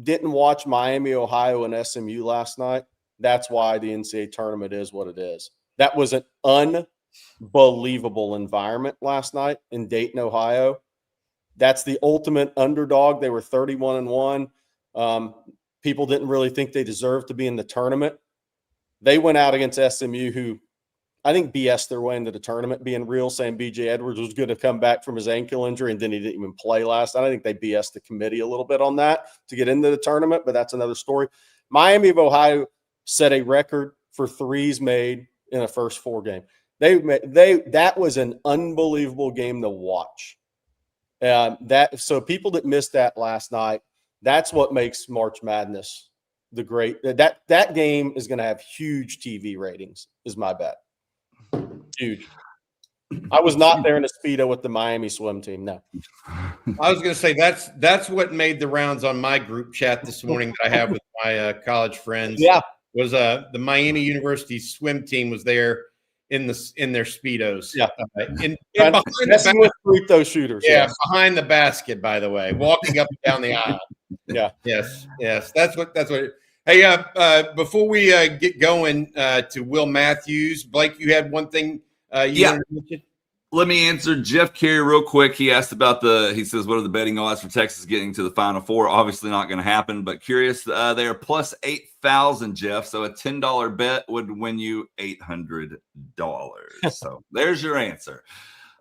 didn't watch Miami, Ohio, and SMU last night, that's why the NCAA tournament is what it is. That was an unbelievable environment last night in Dayton, Ohio. That's the ultimate underdog. They were 31-1. People didn't really think they deserved to be in the tournament. They went out against SMU, who I think BS their way into the tournament, being real, saying BJ Edwards was going to come back from his ankle injury, and then he didn't even play last night. I think they BS the committee a little bit on that to get into the tournament, but that's another story. Miami of Ohio set a record for threes made in a first four game. That was an unbelievable game to watch. So people that missed that last night, that's what makes March Madness the great. That game is going to have huge TV ratings, is my bet. Huge. I was not there in a Speedo with the Miami swim team. No. I was going to say that's what made the rounds on my group chat this morning that I have with my college friends. Yeah. Was the Miami University swim team was there in their Speedos. Yeah. Behind the with those shooters. Yeah, yes. Behind the basket, by the way, walking up and down the aisle. Yeah. Yes. That's what. Hey, before we get going to Will Matthews, Blake, you had one thing wanted to mention? Let me answer Jeff Carey real quick. He asked about he says, what are the betting odds for Texas getting to the Final Four? Obviously not going to happen, but curious. They are plus 8,000, Jeff. So a $10 bet would win you $800. So there's your answer.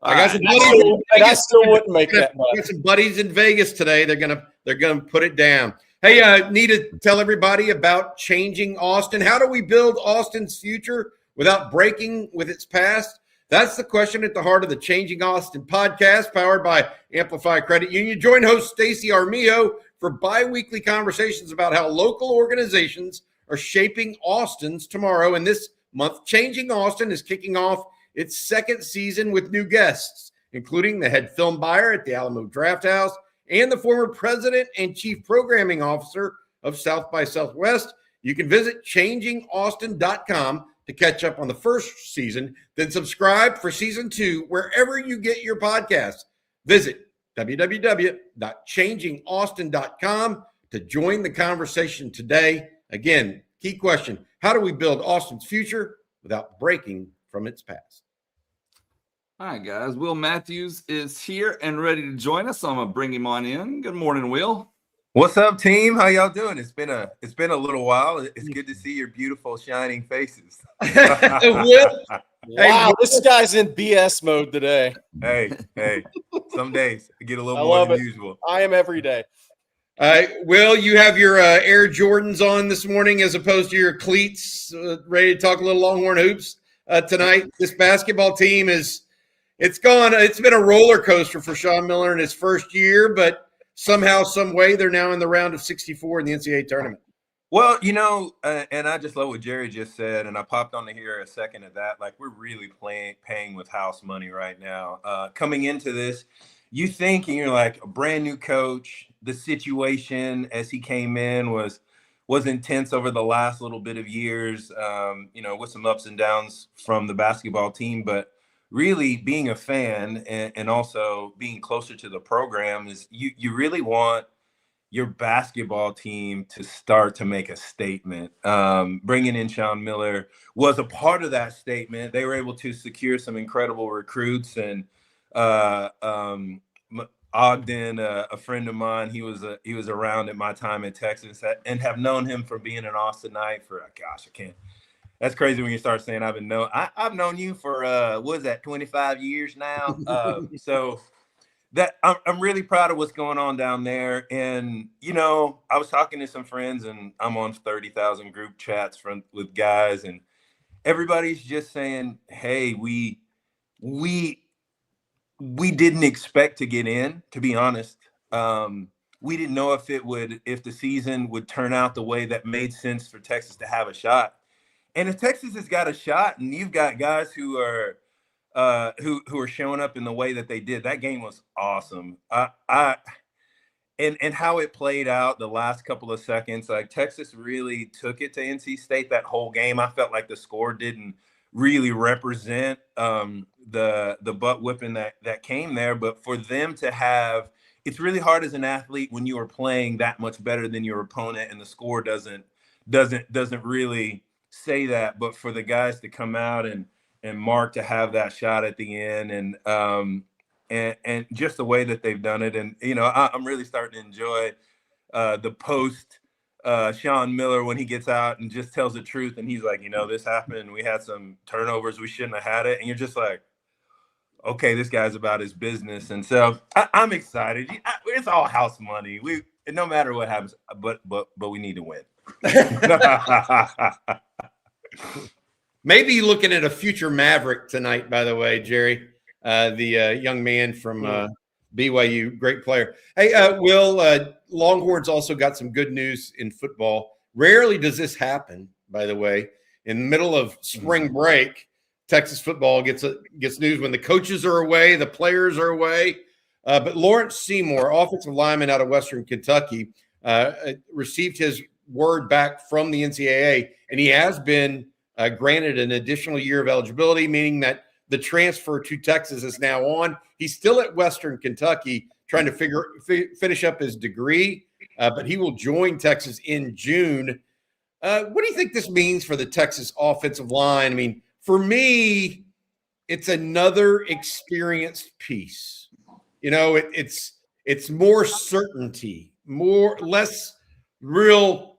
I got some buddies. I still wouldn't make that much. I got some buddies in Vegas today. They're gonna put it down. Hey, need to tell everybody about Changing Austin. How do we build Austin's future without breaking with its past? That's the question at the heart of the Changing Austin podcast, powered by Amplify Credit Union. Join host Stacey Armillo for bi-weekly conversations about how local organizations are shaping Austin's tomorrow. And this month, Changing Austin is kicking off its second season with new guests, including the head film buyer at the Alamo Drafthouse and the former president and chief programming officer of South by Southwest. You can visit changingaustin.com to catch up on the first season, then subscribe for season 2 wherever you get your podcasts. Visit www.changingaustin.com to join the conversation today. Again, key question: how do we build Austin's future without breaking from its past? All right, guys. Will Matthews is here and ready to join us. So I'm gonna bring him on in. Good morning, Will. What's up, team? How y'all doing? It's been a little while. It's good to see your beautiful, shining faces. Wow, this guy's in BS mode today. Hey, some days I get a little more than usual. I am every day. Will, you have your Air Jordans on this morning as opposed to your cleats, ready to talk a little Longhorn hoops tonight. This basketball team it's been a roller coaster for Sean Miller in his first year, but somehow, some way, they're now in the round of 64 in the NCAA tournament. Well, and I just love what Jerry just said, and I popped on to hear a second of that. Like, we're really paying with house money right now. Coming into this, you think, and you're like, a brand new coach, the situation as he came in was intense over the last little bit of years, with some ups and downs from the basketball team, but really being a fan and also being closer to the program is you really want your basketball team to start to make a statement. Bringing in Sean Miller was a part of that statement. They were able to secure some incredible recruits, and Ogden, a friend of mine, he was around at my time in Texas and have known him from being an Austinite for, That's crazy when you start saying I've known you for what is that, 25 years now. So that I'm really proud of what's going on down there. And I was talking to some friends, and I'm on 30,000 group chats with guys, and everybody's just saying, hey, we didn't expect to get in, to be honest. We didn't know if the season would turn out the way that made sense for Texas to have a shot. And if Texas has got a shot, and you've got guys who are showing up in the way that they did, that game was awesome. And how it played out the last couple of seconds, like Texas really took it to NC State that whole game. I felt like the score didn't really represent the butt whipping that came there, but for them to have, it's really hard as an athlete when you are playing that much better than your opponent and the score doesn't really say that. But for the guys to come out and Mark to have that shot at the end, and just the way that they've done it, and I'm really starting to enjoy the post Sean Miller when he gets out and just tells the truth, and he's like, this happened, we had some turnovers, we shouldn't have had it, and you're just like, okay, this guy's about his business. And so I'm excited. It's all house money. No matter what happens, but we need to win. Maybe looking at a future Maverick tonight, by the way, Jerry, the young man from BYU, great player. Hey, Will, Longhorns also got some good news in football. Rarely does this happen, by the way. In the middle of spring break, Texas football gets news when the coaches are away, the players are away. But Lawrence Seymore, offensive lineman out of Western Kentucky, received his word back from the NCAA, and he has been granted an additional year of eligibility, meaning that the transfer to Texas is now on. He's still at Western Kentucky trying to finish up his degree, but he will join Texas in June. What do you think this means for the Texas offensive line? I mean, for me, it's another experienced piece. It's more certainty, less real,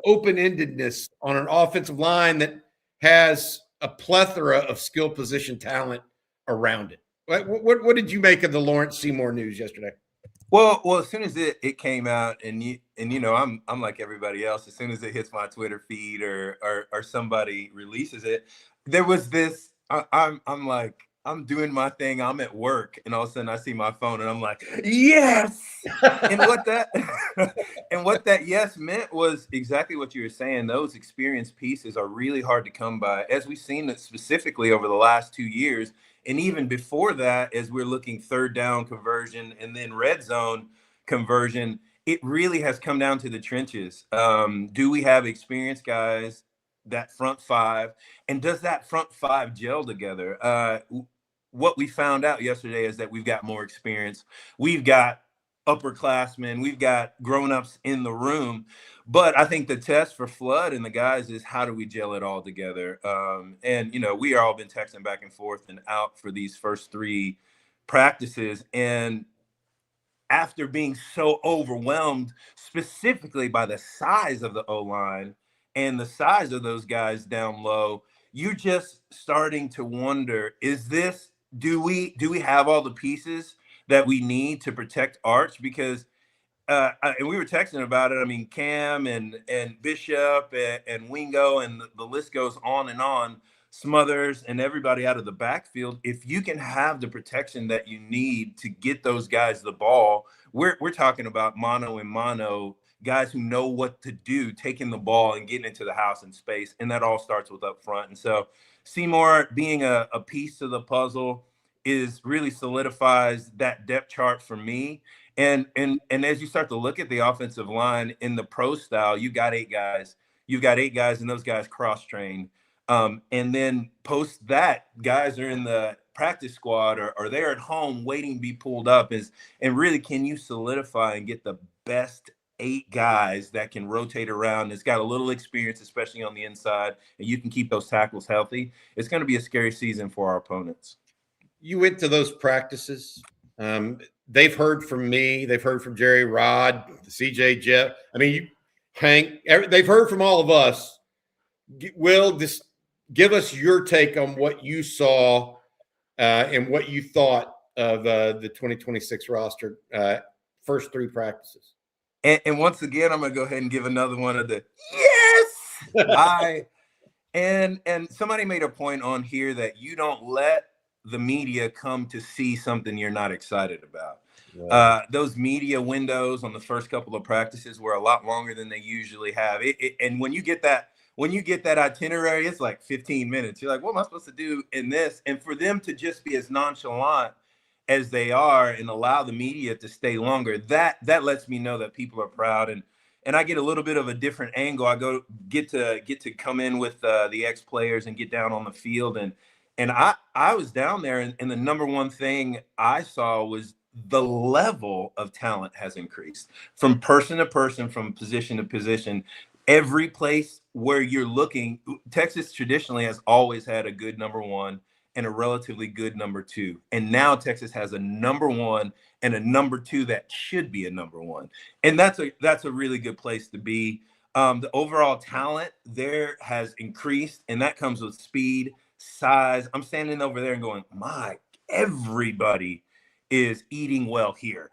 open-endedness on an offensive line that has a plethora of skill position talent around it. What did you make of the Lawrence Seymore news yesterday? Well, as soon as it came out, and I'm like everybody else. As soon as it hits my Twitter feed or somebody releases it, there was this. I'm like, I'm doing my thing. I'm at work, and all of a sudden I see my phone, and I'm like, yes. And what that yes meant was exactly what you were saying. Those experienced pieces are really hard to come by, as we've seen it specifically over the last 2 years. And even before that, as we're looking third down conversion and then red zone conversion, it really has come down to the trenches. Do we have experienced guys, that front five, and does that front five gel together? What we found out yesterday is that we've got more experience. We've got upperclassmen. We've got grown-ups in the room. But I think the test for Flood and the guys is, how do we gel it all together? And we all been texting back and forth and out for these first 3 practices. And after being so overwhelmed specifically by the size of the O-line and the size of those guys down low, you're just starting to wonder, do we have all the pieces that we need to protect Arch? Because and we were texting about it. I mean, Cam and Bishop and Wingo, and the list goes on and on, Smothers and everybody out of the backfield. If you can have the protection that you need to get those guys the ball, we're talking about mano and mano, guys who know what to do, taking the ball and getting into the house in space. And that all starts with up front. And so Seymour being a piece to the puzzle really solidifies that depth chart for me. And as you start to look at the offensive line in the pro style, you've got 8 guys. You've got 8 guys, and those guys cross-trained. And then post that, guys are in the practice squad or they're at home waiting to be pulled up. And really, can you solidify and get the best 8 guys that can rotate around? It's got a little experience, especially on the inside, and you can keep those tackles healthy. It's going to be a scary season for our opponents. You went to those practices. They've heard from me. They've heard from Jerry, Rod, CJ, Jeff. I mean, Hank. They've heard from all of us Will, just give us your take on what you saw and what you thought of the 2026 roster first 3 practices. And once again, I'm gonna go ahead and give another one of the yes. And somebody made a point on here that you don't let the media come to see something you're not excited about. Those media windows on the first couple of practices were a lot longer than they usually have. And when you get that itinerary, it's like 15 minutes. You're like, what am I supposed to do in this? And for them to just be as nonchalant as they are and allow the media to stay longer, that lets me know that people are proud. And I get a little bit of a different angle. I get to come in with the ex players and get down on the field. And I was down there, and the number one thing I saw was the level of talent has increased from person to person, from position to position. Every place where you're looking, Texas traditionally has always had a good number 1 and a relatively good number 2. And now Texas has a number 1 and a number 2 that should be a number 1. And that's a really good place to be. The overall talent there has increased, and that comes with speed, size. I'm standing over there and going, everybody is eating well here.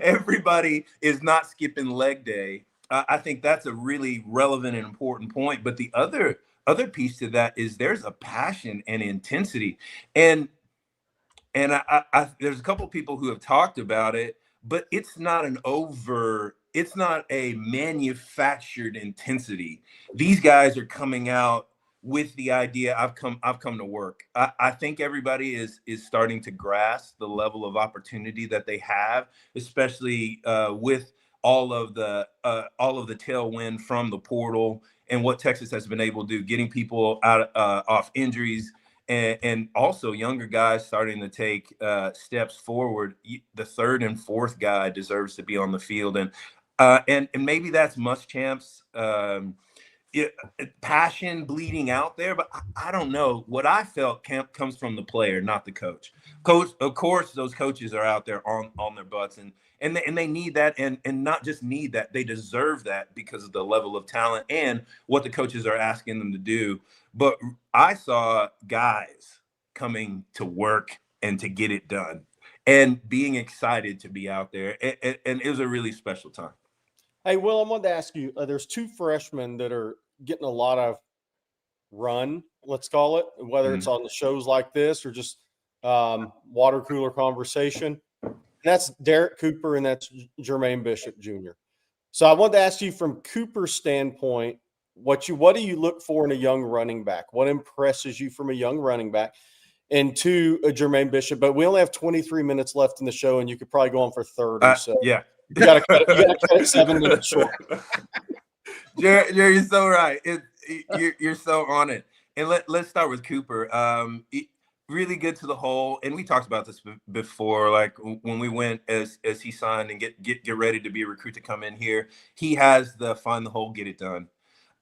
Everybody is not skipping leg day. I think that's a really relevant and important point. But the other piece to that is there's a passion and intensity. And there's a couple of people who have talked about it, but it's not a manufactured intensity. These guys are coming out with the idea, I've come to work. I think everybody is starting to grasp the level of opportunity that they have, especially with all of the tailwind from the portal and what Texas has been able to do, getting people out off injuries, and also younger guys starting to take steps forward. The 3rd and 4th guy deserves to be on the field, and maybe that's Muschamp's passion bleeding out there, but I don't know. What I felt comes from the player, not the coach. Of course, those coaches are out there on their butts, and they need that, and not just need that, they deserve that because of the level of talent and what the coaches are asking them to do. But I saw guys coming to work and to get it done and being excited to be out there, and it was a really special time. Hey, Will, I wanted to ask you, there's 2 freshmen that are getting a lot of run, let's call it, whether it's on the shows like this or just water cooler conversation. And that's Derek Cooper and that's Jermaine Bishop Jr. So I wanted to ask you from Cooper's standpoint, what do you look for in a young running back? What impresses you from a young running back? And 2, Jermaine Bishop, but we only have 23 minutes left in the show, and you could probably go on for 30. So yeah. You got to cut it 7 minutes short. Jerry, you're so right. You're so on it. And let's start with Cooper. Really good to the hole. And we talked about this before, like when we went as he signed and get ready to be a recruit to come in here, he has the find the hole, get it done.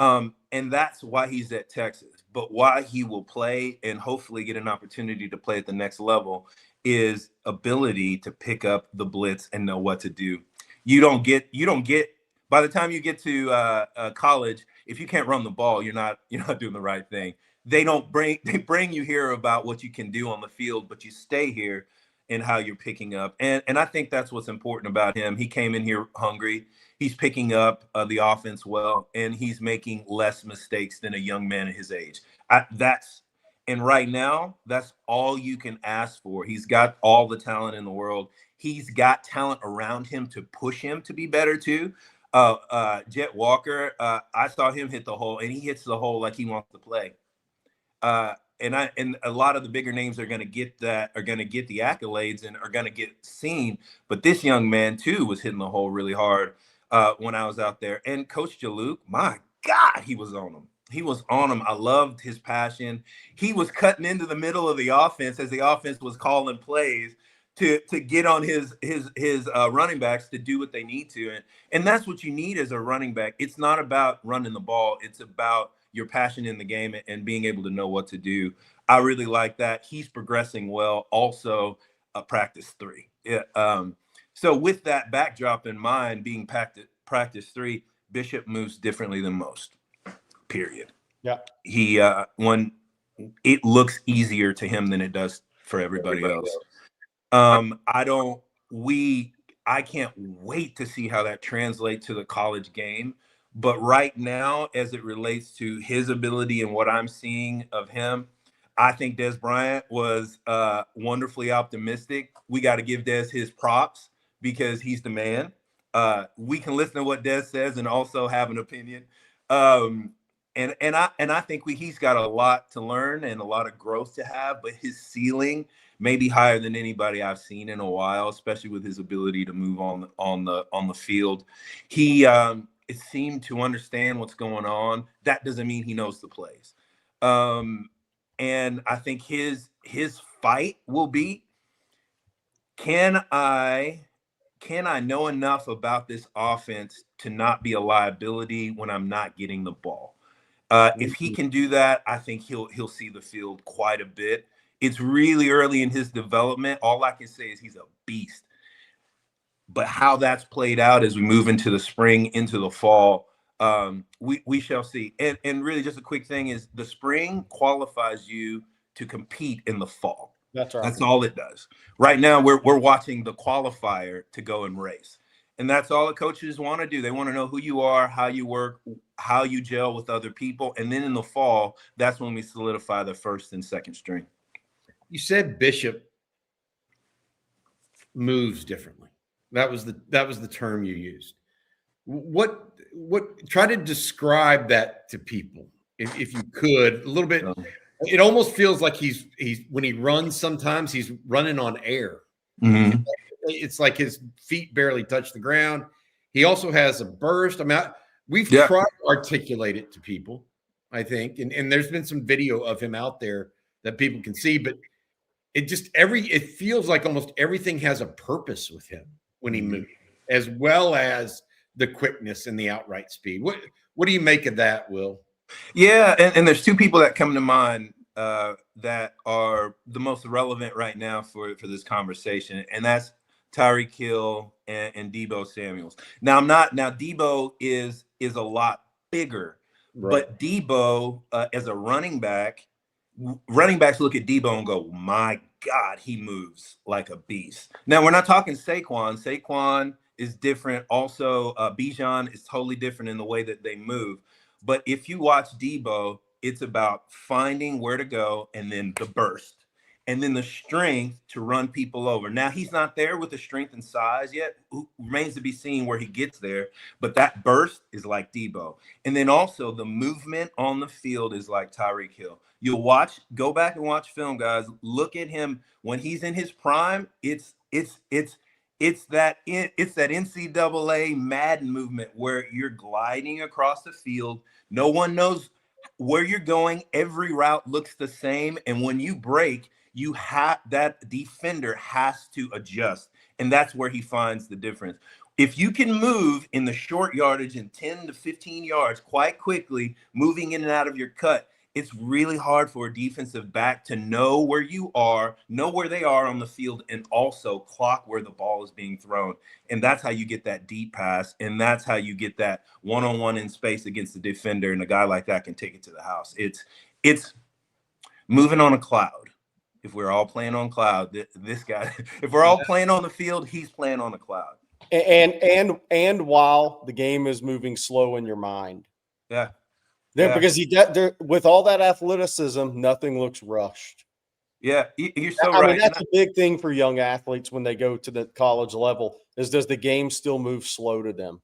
And that's why he's at Texas. But why he will play and hopefully get an opportunity to play at the next level is ability to pick up the blitz and know what to do. You don't get by the time you get to college, if you can't run the ball, you're not doing the right thing. They bring you here about what you can do on the field, but you stay here in how you're picking up. And I think that's what's important about him. He came in here hungry. He's picking up the offense well, and he's making less mistakes than a young man at his age. And right now, that's all you can ask for. He's got all the talent in the world. He's got talent around him to push him to be better too. Jet Walker, I saw him hit the hole, and he hits the hole like he wants to play. And a lot of the bigger names are going to get the accolades and are going to get seen. But this young man too was hitting the hole really hard when I was out there. And Coach Jaluk, my God, he was on him. He was on him. I loved his passion. He was cutting into the middle of the offense as the offense was calling plays to get on his running backs to do what they need to. And that's what you need as a running back. It's not about running the ball. It's about your passion in the game and being able to know what to do. I really like that. He's progressing well. Also, practice 3. Yeah. So with that backdrop in mind, being practice 3, Bishop moves differently than most. Period. Yeah. He when it looks easier to him than it does for everybody else. I can't wait to see how that translates to the college game. But right now, as it relates to his ability and what I'm seeing of him, I think Des Bryant was wonderfully optimistic. We got to give Des his props because he's the man. We can listen to what Des says and also have an opinion. I think he's got a lot to learn and a lot of growth to have, but his ceiling may be higher than anybody I've seen in a while, especially with his ability to move on the field. He it seemed to understand what's going on. That doesn't mean he knows the plays. And I think his fight will be, can I know enough about this offense to not be a liability when I'm not getting the ball? If he can do that, I think he'll see the field quite a bit. It's really early in his development. All I can say is he's a beast. But how that's played out as we move into the spring, into the fall, we shall see. And really, just a quick thing is the spring qualifies you to compete in the fall. That's right. That's all it does. Right now, we're watching the qualifier to go and race. And that's all the coaches want to do. They want to know who you are, how you work, how you gel with other people. And then in the fall, that's when we solidify the first and second string. You said Bishop moves differently. That was the term you used. What try to describe that to people if you could a little bit. It almost feels like he's when he runs, sometimes he's running on air. Mm-hmm. It's like his feet barely touch the ground. He also has a burst. I mean, we've tried to articulate it to people, I think, and there's been some video of him out there that people can see, but it feels like almost everything has a purpose with him when he moves, as well as the quickness and the outright speed. What do you make of that, Will? Yeah, and there's two people that come to mind that are the most relevant right now for this conversation, and that's Tyreek Hill and Deebo Samuels. Now Deebo is a lot bigger, right? But Deebo as a running backs look at Deebo and go, my God, he moves like a beast. Now we're not talking Saquon. Saquon is different. Also, Bijan is totally different in the way that they move. But if you watch Deebo, it's about finding where to go and then the burst and then the strength to run people over. Now, he's not there with the strength and size yet. Remains to be seen where he gets there. But that burst is like Deebo. And then also the movement on the field is like Tyreek Hill. You'll go back and watch film, guys. Look at him when he's in his prime. It's that NCAA Madden movement where you're gliding across the field. No one knows where you're going. Every route looks the same. And when you break, that defender has to adjust. And that's where he finds the difference. If you can move in the short yardage in 10 to 15 yards quite quickly, moving in and out of your cut, it's really hard for a defensive back to know where you are, know where they are on the field, and also clock where the ball is being thrown. And that's how you get that deep pass, and that's how you get that one-on-one in space against the defender, and a guy like that can take it to the house. It's moving on a cloud. If we're all playing on cloud, this guy, if we're all playing on the field, he's playing on a cloud. And while the game is moving slow in your mind. Yeah. Because with all that athleticism, nothing looks rushed. Yeah, you're so right. I mean, that's a big thing for young athletes when they go to the college level is does the game still move slow to them?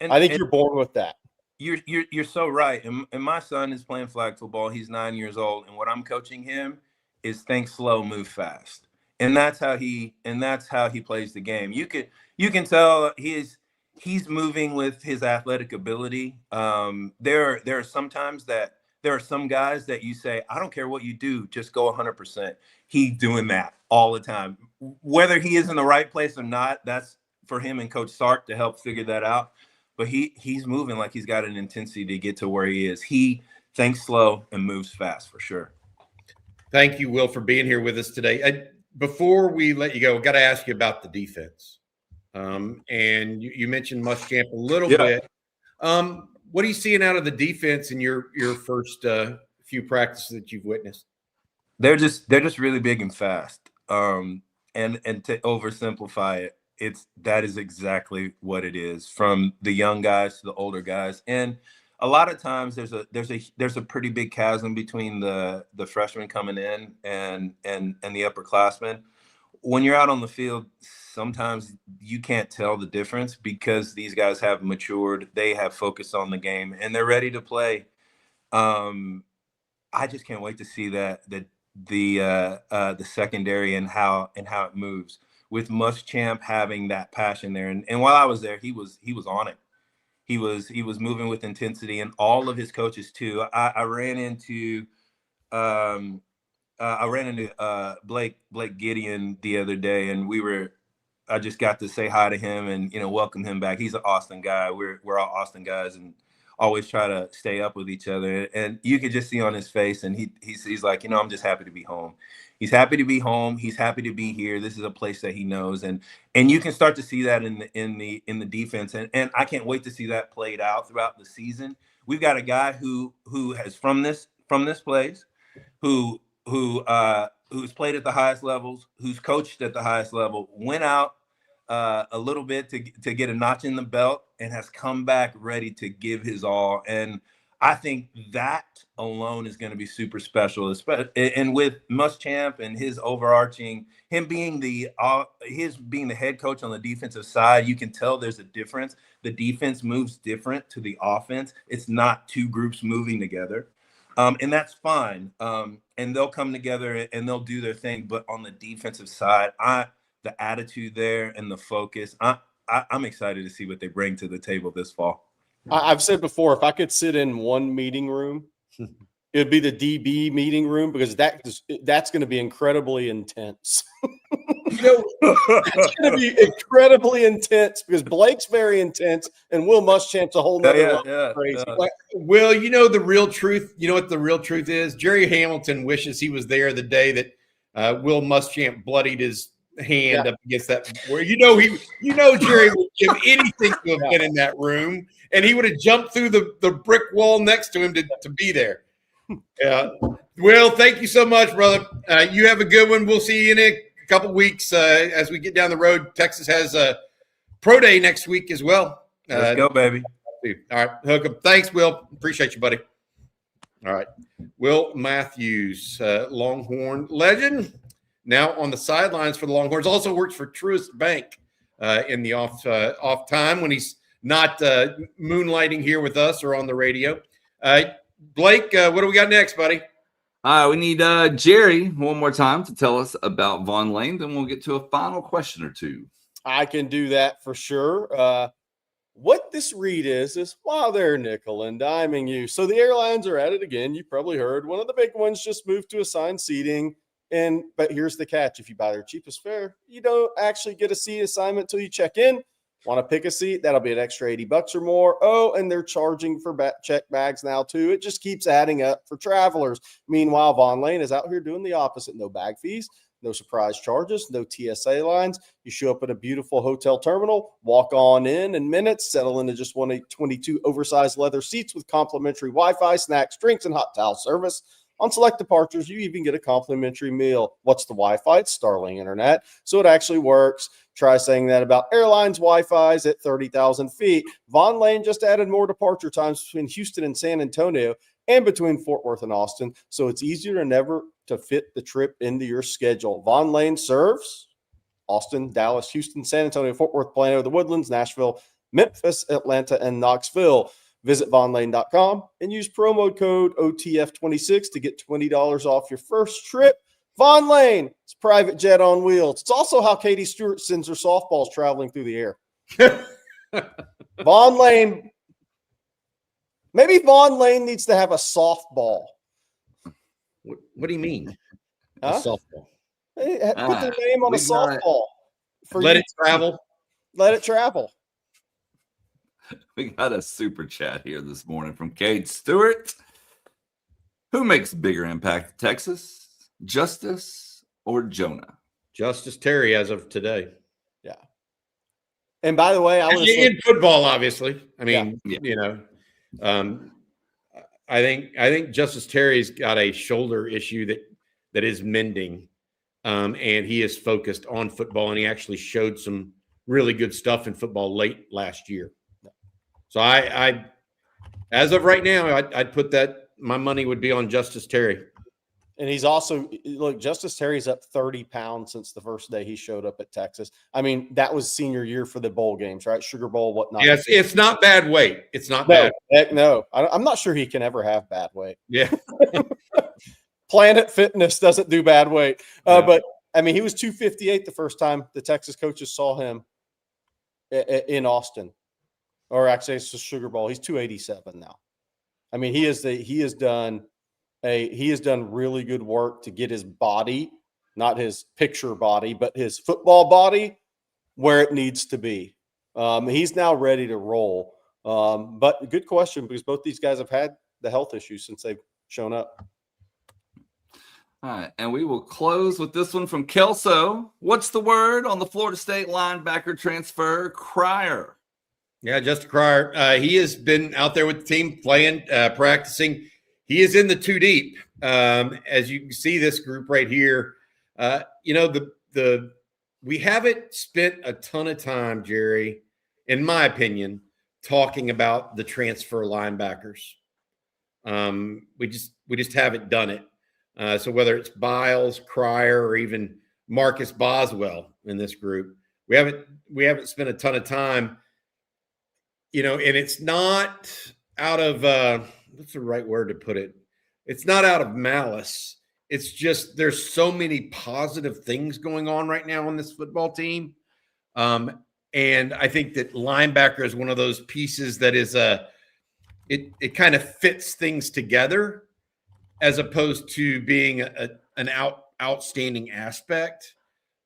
And I think you're born with that. You're so right. And my son is playing flag football. He's 9 years old. And what I'm coaching him is think slow, move fast. And that's how he plays the game. You can tell he's moving with his athletic ability. There are sometimes that there are some guys that you say, I don't care what you do, just go 100%. He's doing that all the time. Whether he is in the right place or not, that's for him and Coach Sark to help figure that out. But he's moving like he's got an intensity to get to where he is. He thinks slow and moves fast for sure. Thank you, Will, for being here with us today. Before we let you go, I've got to ask you about the defense. And you mentioned Muschamp a little bit. What are you seeing out of the defense in your first few practices that you've witnessed? They're just really big and fast. And to oversimplify it, that is exactly what it is, from the young guys to the older guys. And a lot of times there's a pretty big chasm between the freshmen coming in and the upperclassmen. When you're out on the field, sometimes you can't tell the difference because these guys have matured, they have focused on the game, and they're ready to play. I just can't wait to see the secondary and how it moves, with Muschamp having that passion there. And while I was there, he was on it. He was moving with intensity, and all of his coaches too. I ran into Blake Gideon the other day, and I just got to say hi to him and welcome him back. He's an Austin guy. We're all Austin guys, and always try to stay up with each other. And you could just see on his face, and he's like, I'm just happy to be home. He's happy to be home. He's happy to be here. This is a place that he knows, and you can start to see that in the defense. And I can't wait to see that played out throughout the season. We've got a guy who has from this place, who's played at the highest levels, who's coached at the highest level, went out a little bit to get a notch in the belt, and has come back ready to give his all. And I think that alone is going to be super special. And with Muschamp and his overarching, him being the head coach on the defensive side, you can tell there's a difference. The defense moves different to the offense. It's not two groups moving together. And that's fine. And they'll come together and they'll do their thing. But on the defensive side, the attitude there and the focus, I'm excited to see what they bring to the table this fall. I've said before, if I could sit in one meeting room, it'd be the DB meeting room, because that's going to be incredibly intense. It's going to be incredibly intense because Blake's very intense and Will Muschamp's a whole nother level crazy. Will, the real truth? You know what the real truth is? Jerry Hamilton wishes he was there the day that Will Muschamp bloodied his hand up against that, where Jerry would give anything to have been in that room, and he would have jumped through the brick wall next to him to be there. Yeah. Will, thank you so much, brother. You have a good one. We'll see you in a couple weeks as we get down the road. Texas has a pro day next week as well. Let's go, baby. All right, hook 'em. Thanks, Will. Appreciate you, buddy. All right, Will Matthews, Longhorn legend, now on the sidelines for the Longhorns. Also works for Truist Bank in the off time when he's not moonlighting here with us or on the radio. Blake, what do we got next, buddy? We need Jerry one more time to tell us about Vaughn Lane. Then we'll get to a final question or two. I can do that for sure. What this read is while they're nickel and diming you. So the airlines are at it again. You probably heard one of the big ones just moved to assigned seating. But here's the catch. If you buy their cheapest fare, you don't actually get a seat assignment until you check in. Want to pick a seat? That'll be an extra $80 or more. Oh, and they're charging for check bags now too. It just keeps adding up for travelers. Meanwhile, Vaughn Lane is out here doing the opposite. No bag fees, no surprise charges, no TSA lines. You show up at a beautiful hotel terminal, walk on in minutes, settle into just 122 oversized leather seats with complimentary Wi-Fi, snacks, drinks, and hot towel service. On select departures, you even get a complimentary meal. What's the Wi-Fi? It's Starlink Internet, so it actually works. Try saying that about airlines Wi-Fi's at 30,000 feet. Vaughn Lane just added more departure times between Houston and San Antonio and between Fort Worth and Austin, so it's easier than ever to fit the trip into your schedule. Vaughn Lane serves Austin, Dallas, Houston, San Antonio, Fort Worth, Plano, the Woodlands, Nashville, Memphis, Atlanta, and Knoxville. Visit VaughnLane.com and use promo code OTF26 to get $20 off your first trip. Vaughn Lane, it's a private jet on wheels. It's also how Katie Stewart sends her softballs traveling through the air. Vaughn Lane, maybe Vaughn Lane needs to have a softball. What do you mean? Huh? A softball. Hey, put their name on a softball. Let it travel. Let it travel. We got a super chat here this morning from Kate Stewart. Who makes bigger impact, Texas, Justice, or Jonah? Justice Terry as of today. Yeah. And by the way, in football, obviously. I mean, I think Justice Terry's got a shoulder issue that is mending, and he is focused on football, and he actually showed some really good stuff in football late last year. So I as of right now, I'd put that my money would be on Justice Terry. And he's also, look, Justice Terry's up 30 pounds since the first day he showed up at Texas. I mean, that was senior year for the bowl games, right? Sugar Bowl, whatnot. Yes, it's not bad weight. It's not No, bad. heck no. I'm not sure he can ever have bad weight. Yeah. Planet Fitness doesn't do bad weight. Yeah. But, I mean, he was 258 the first time the Texas coaches saw him in Austin. Or actually, it's the Sugar Bowl. He's 287 now. I mean, he has done really good work to get his body, not his picture body, but his football body where it needs to be. He's now ready to roll. But good question, because both these guys have had the health issues since they've shown up. All right, and we will close with this one from Kelso. What's the word on the Florida State linebacker transfer, Cryer? Yeah, Justin Cryer. He has been out there with the team playing, practicing. He is in the two deep. As you can see, this group right here. We haven't spent a ton of time, Jerry, in my opinion, talking about the transfer linebackers. We just haven't done it. So whether it's Biles, Cryer, or even Marcus Boswell in this group, we haven't spent a ton of time. And it's not out of what's the right word to put it? It's not out of malice. It's just there's so many positive things going on right now on this football team. And I think that linebacker is one of those pieces that is it kind of fits things together as opposed to being an outstanding aspect.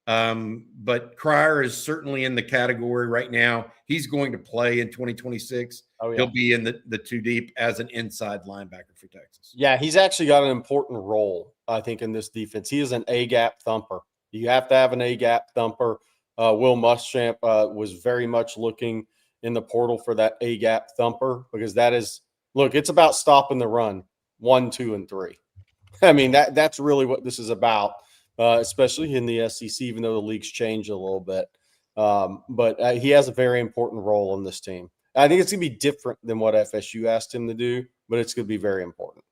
But Cryer is certainly in the category right now. He's going to play in 2026. Oh, yeah. He'll be in the two deep as an inside linebacker for Texas. Yeah, he's actually got an important role, I think, in this defense. He is an A-gap thumper. You have to have an A-gap thumper. Will Muschamp was very much looking in the portal for that A-gap thumper because that is – look, it's about stopping the run 1, 2, and 3. I mean, that's really what this is about. Especially in the SEC, even though the league's changed a little bit. But he has a very important role in this team. I think it's going to be different than what FSU asked him to do, but it's going to be very important.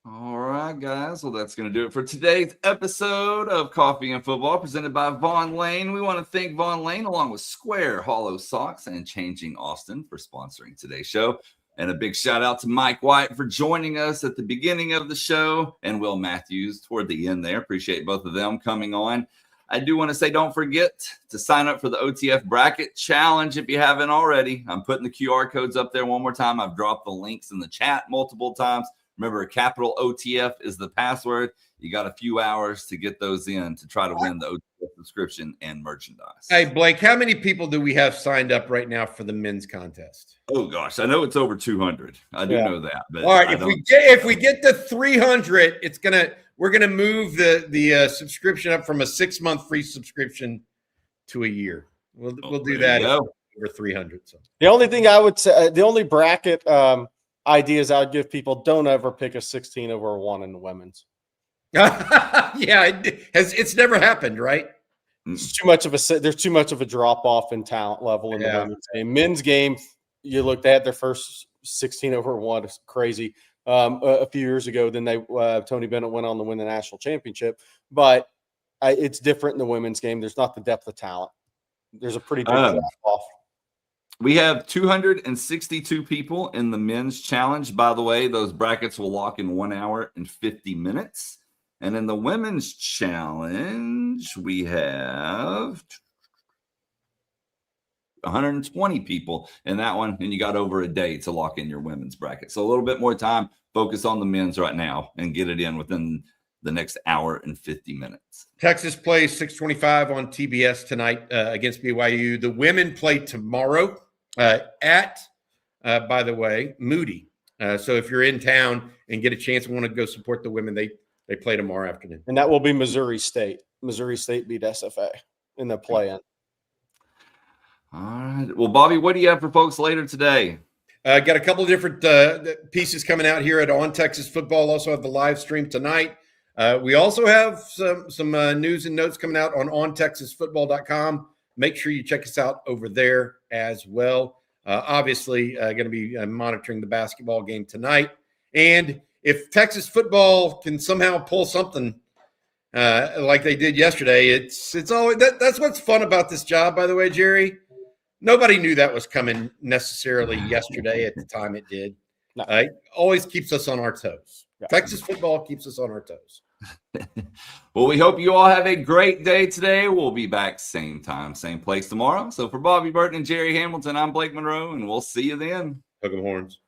All right, guys. Well, that's going to do it for today's episode of Coffee and Football presented by Vaughn Lane. We want to thank Vaughn Lane along with Square Hollow Socks and Changing Austin for sponsoring today's show. And a big shout out to Mike White for joining us at the beginning of the show and Will Matthews toward the end there. Appreciate both of them coming on. I do want to say don't forget to sign up for the OTF Bracket Challenge if you haven't already. I'm putting the QR codes up there one more time. I've dropped the links in the chat multiple times. Remember, capital OTF is the password. You got a few hours to get those in to try to win the OTF subscription and merchandise. Hey, Blake, how many people do we have signed up right now for the men's contest? Oh, gosh. I know it's over 200. I do know that. But all right. If we get to 300, we're going to move the subscription up from a 6-month free subscription to a year. We'll do that over 300. So the only thing I would say, the only bracket ideas I would give people, don't ever pick a 16 over a 1 in the women's. Yeah, it's never happened, right? It's too much of there's too much of a drop off in talent level in the women's game. Men's game, you look, they had their first 16 over 1. It's crazy. A few years ago, then Tony Bennett went on to win the national championship. But it's different in the women's game. There's not the depth of talent. There's a pretty big drop off. We have 262 people in the men's challenge. By the way, those brackets will lock in 1 hour and 50 minutes. And in the women's challenge, we have 120 people in that one. And you got over a day to lock in your women's bracket. So a little bit more time. Focus on the men's right now and get it in within the next hour and 50 minutes. Texas plays 6:25 on TBS tonight against BYU. The women play tomorrow at, by the way, Moody. So if you're in town and get a chance and want to go support the women, they play tomorrow afternoon. And that will be Missouri State. Missouri State beat SFA in the play-in. All right. Well, Bobby, what do you have for folks later today? Got a couple of different pieces coming out here at On Texas Football. Also have the live stream tonight. We also have some news and notes coming out on ontexasfootball.com. Make sure you check us out over there as well. Obviously, going to be monitoring the basketball game tonight. And if Texas football can somehow pull something like they did yesterday, it's always that's what's fun about this job, by the way, Jerry. Nobody knew that was coming necessarily yesterday at the time it did. No. It always keeps us on our toes. Yeah. Texas football keeps us on our toes. Well, we hope you all have a great day today. We'll be back same time, same place tomorrow. So for Bobby Burton and Jerry Hamilton, I'm Blake Monroe, and we'll see you then. Hook 'em horns.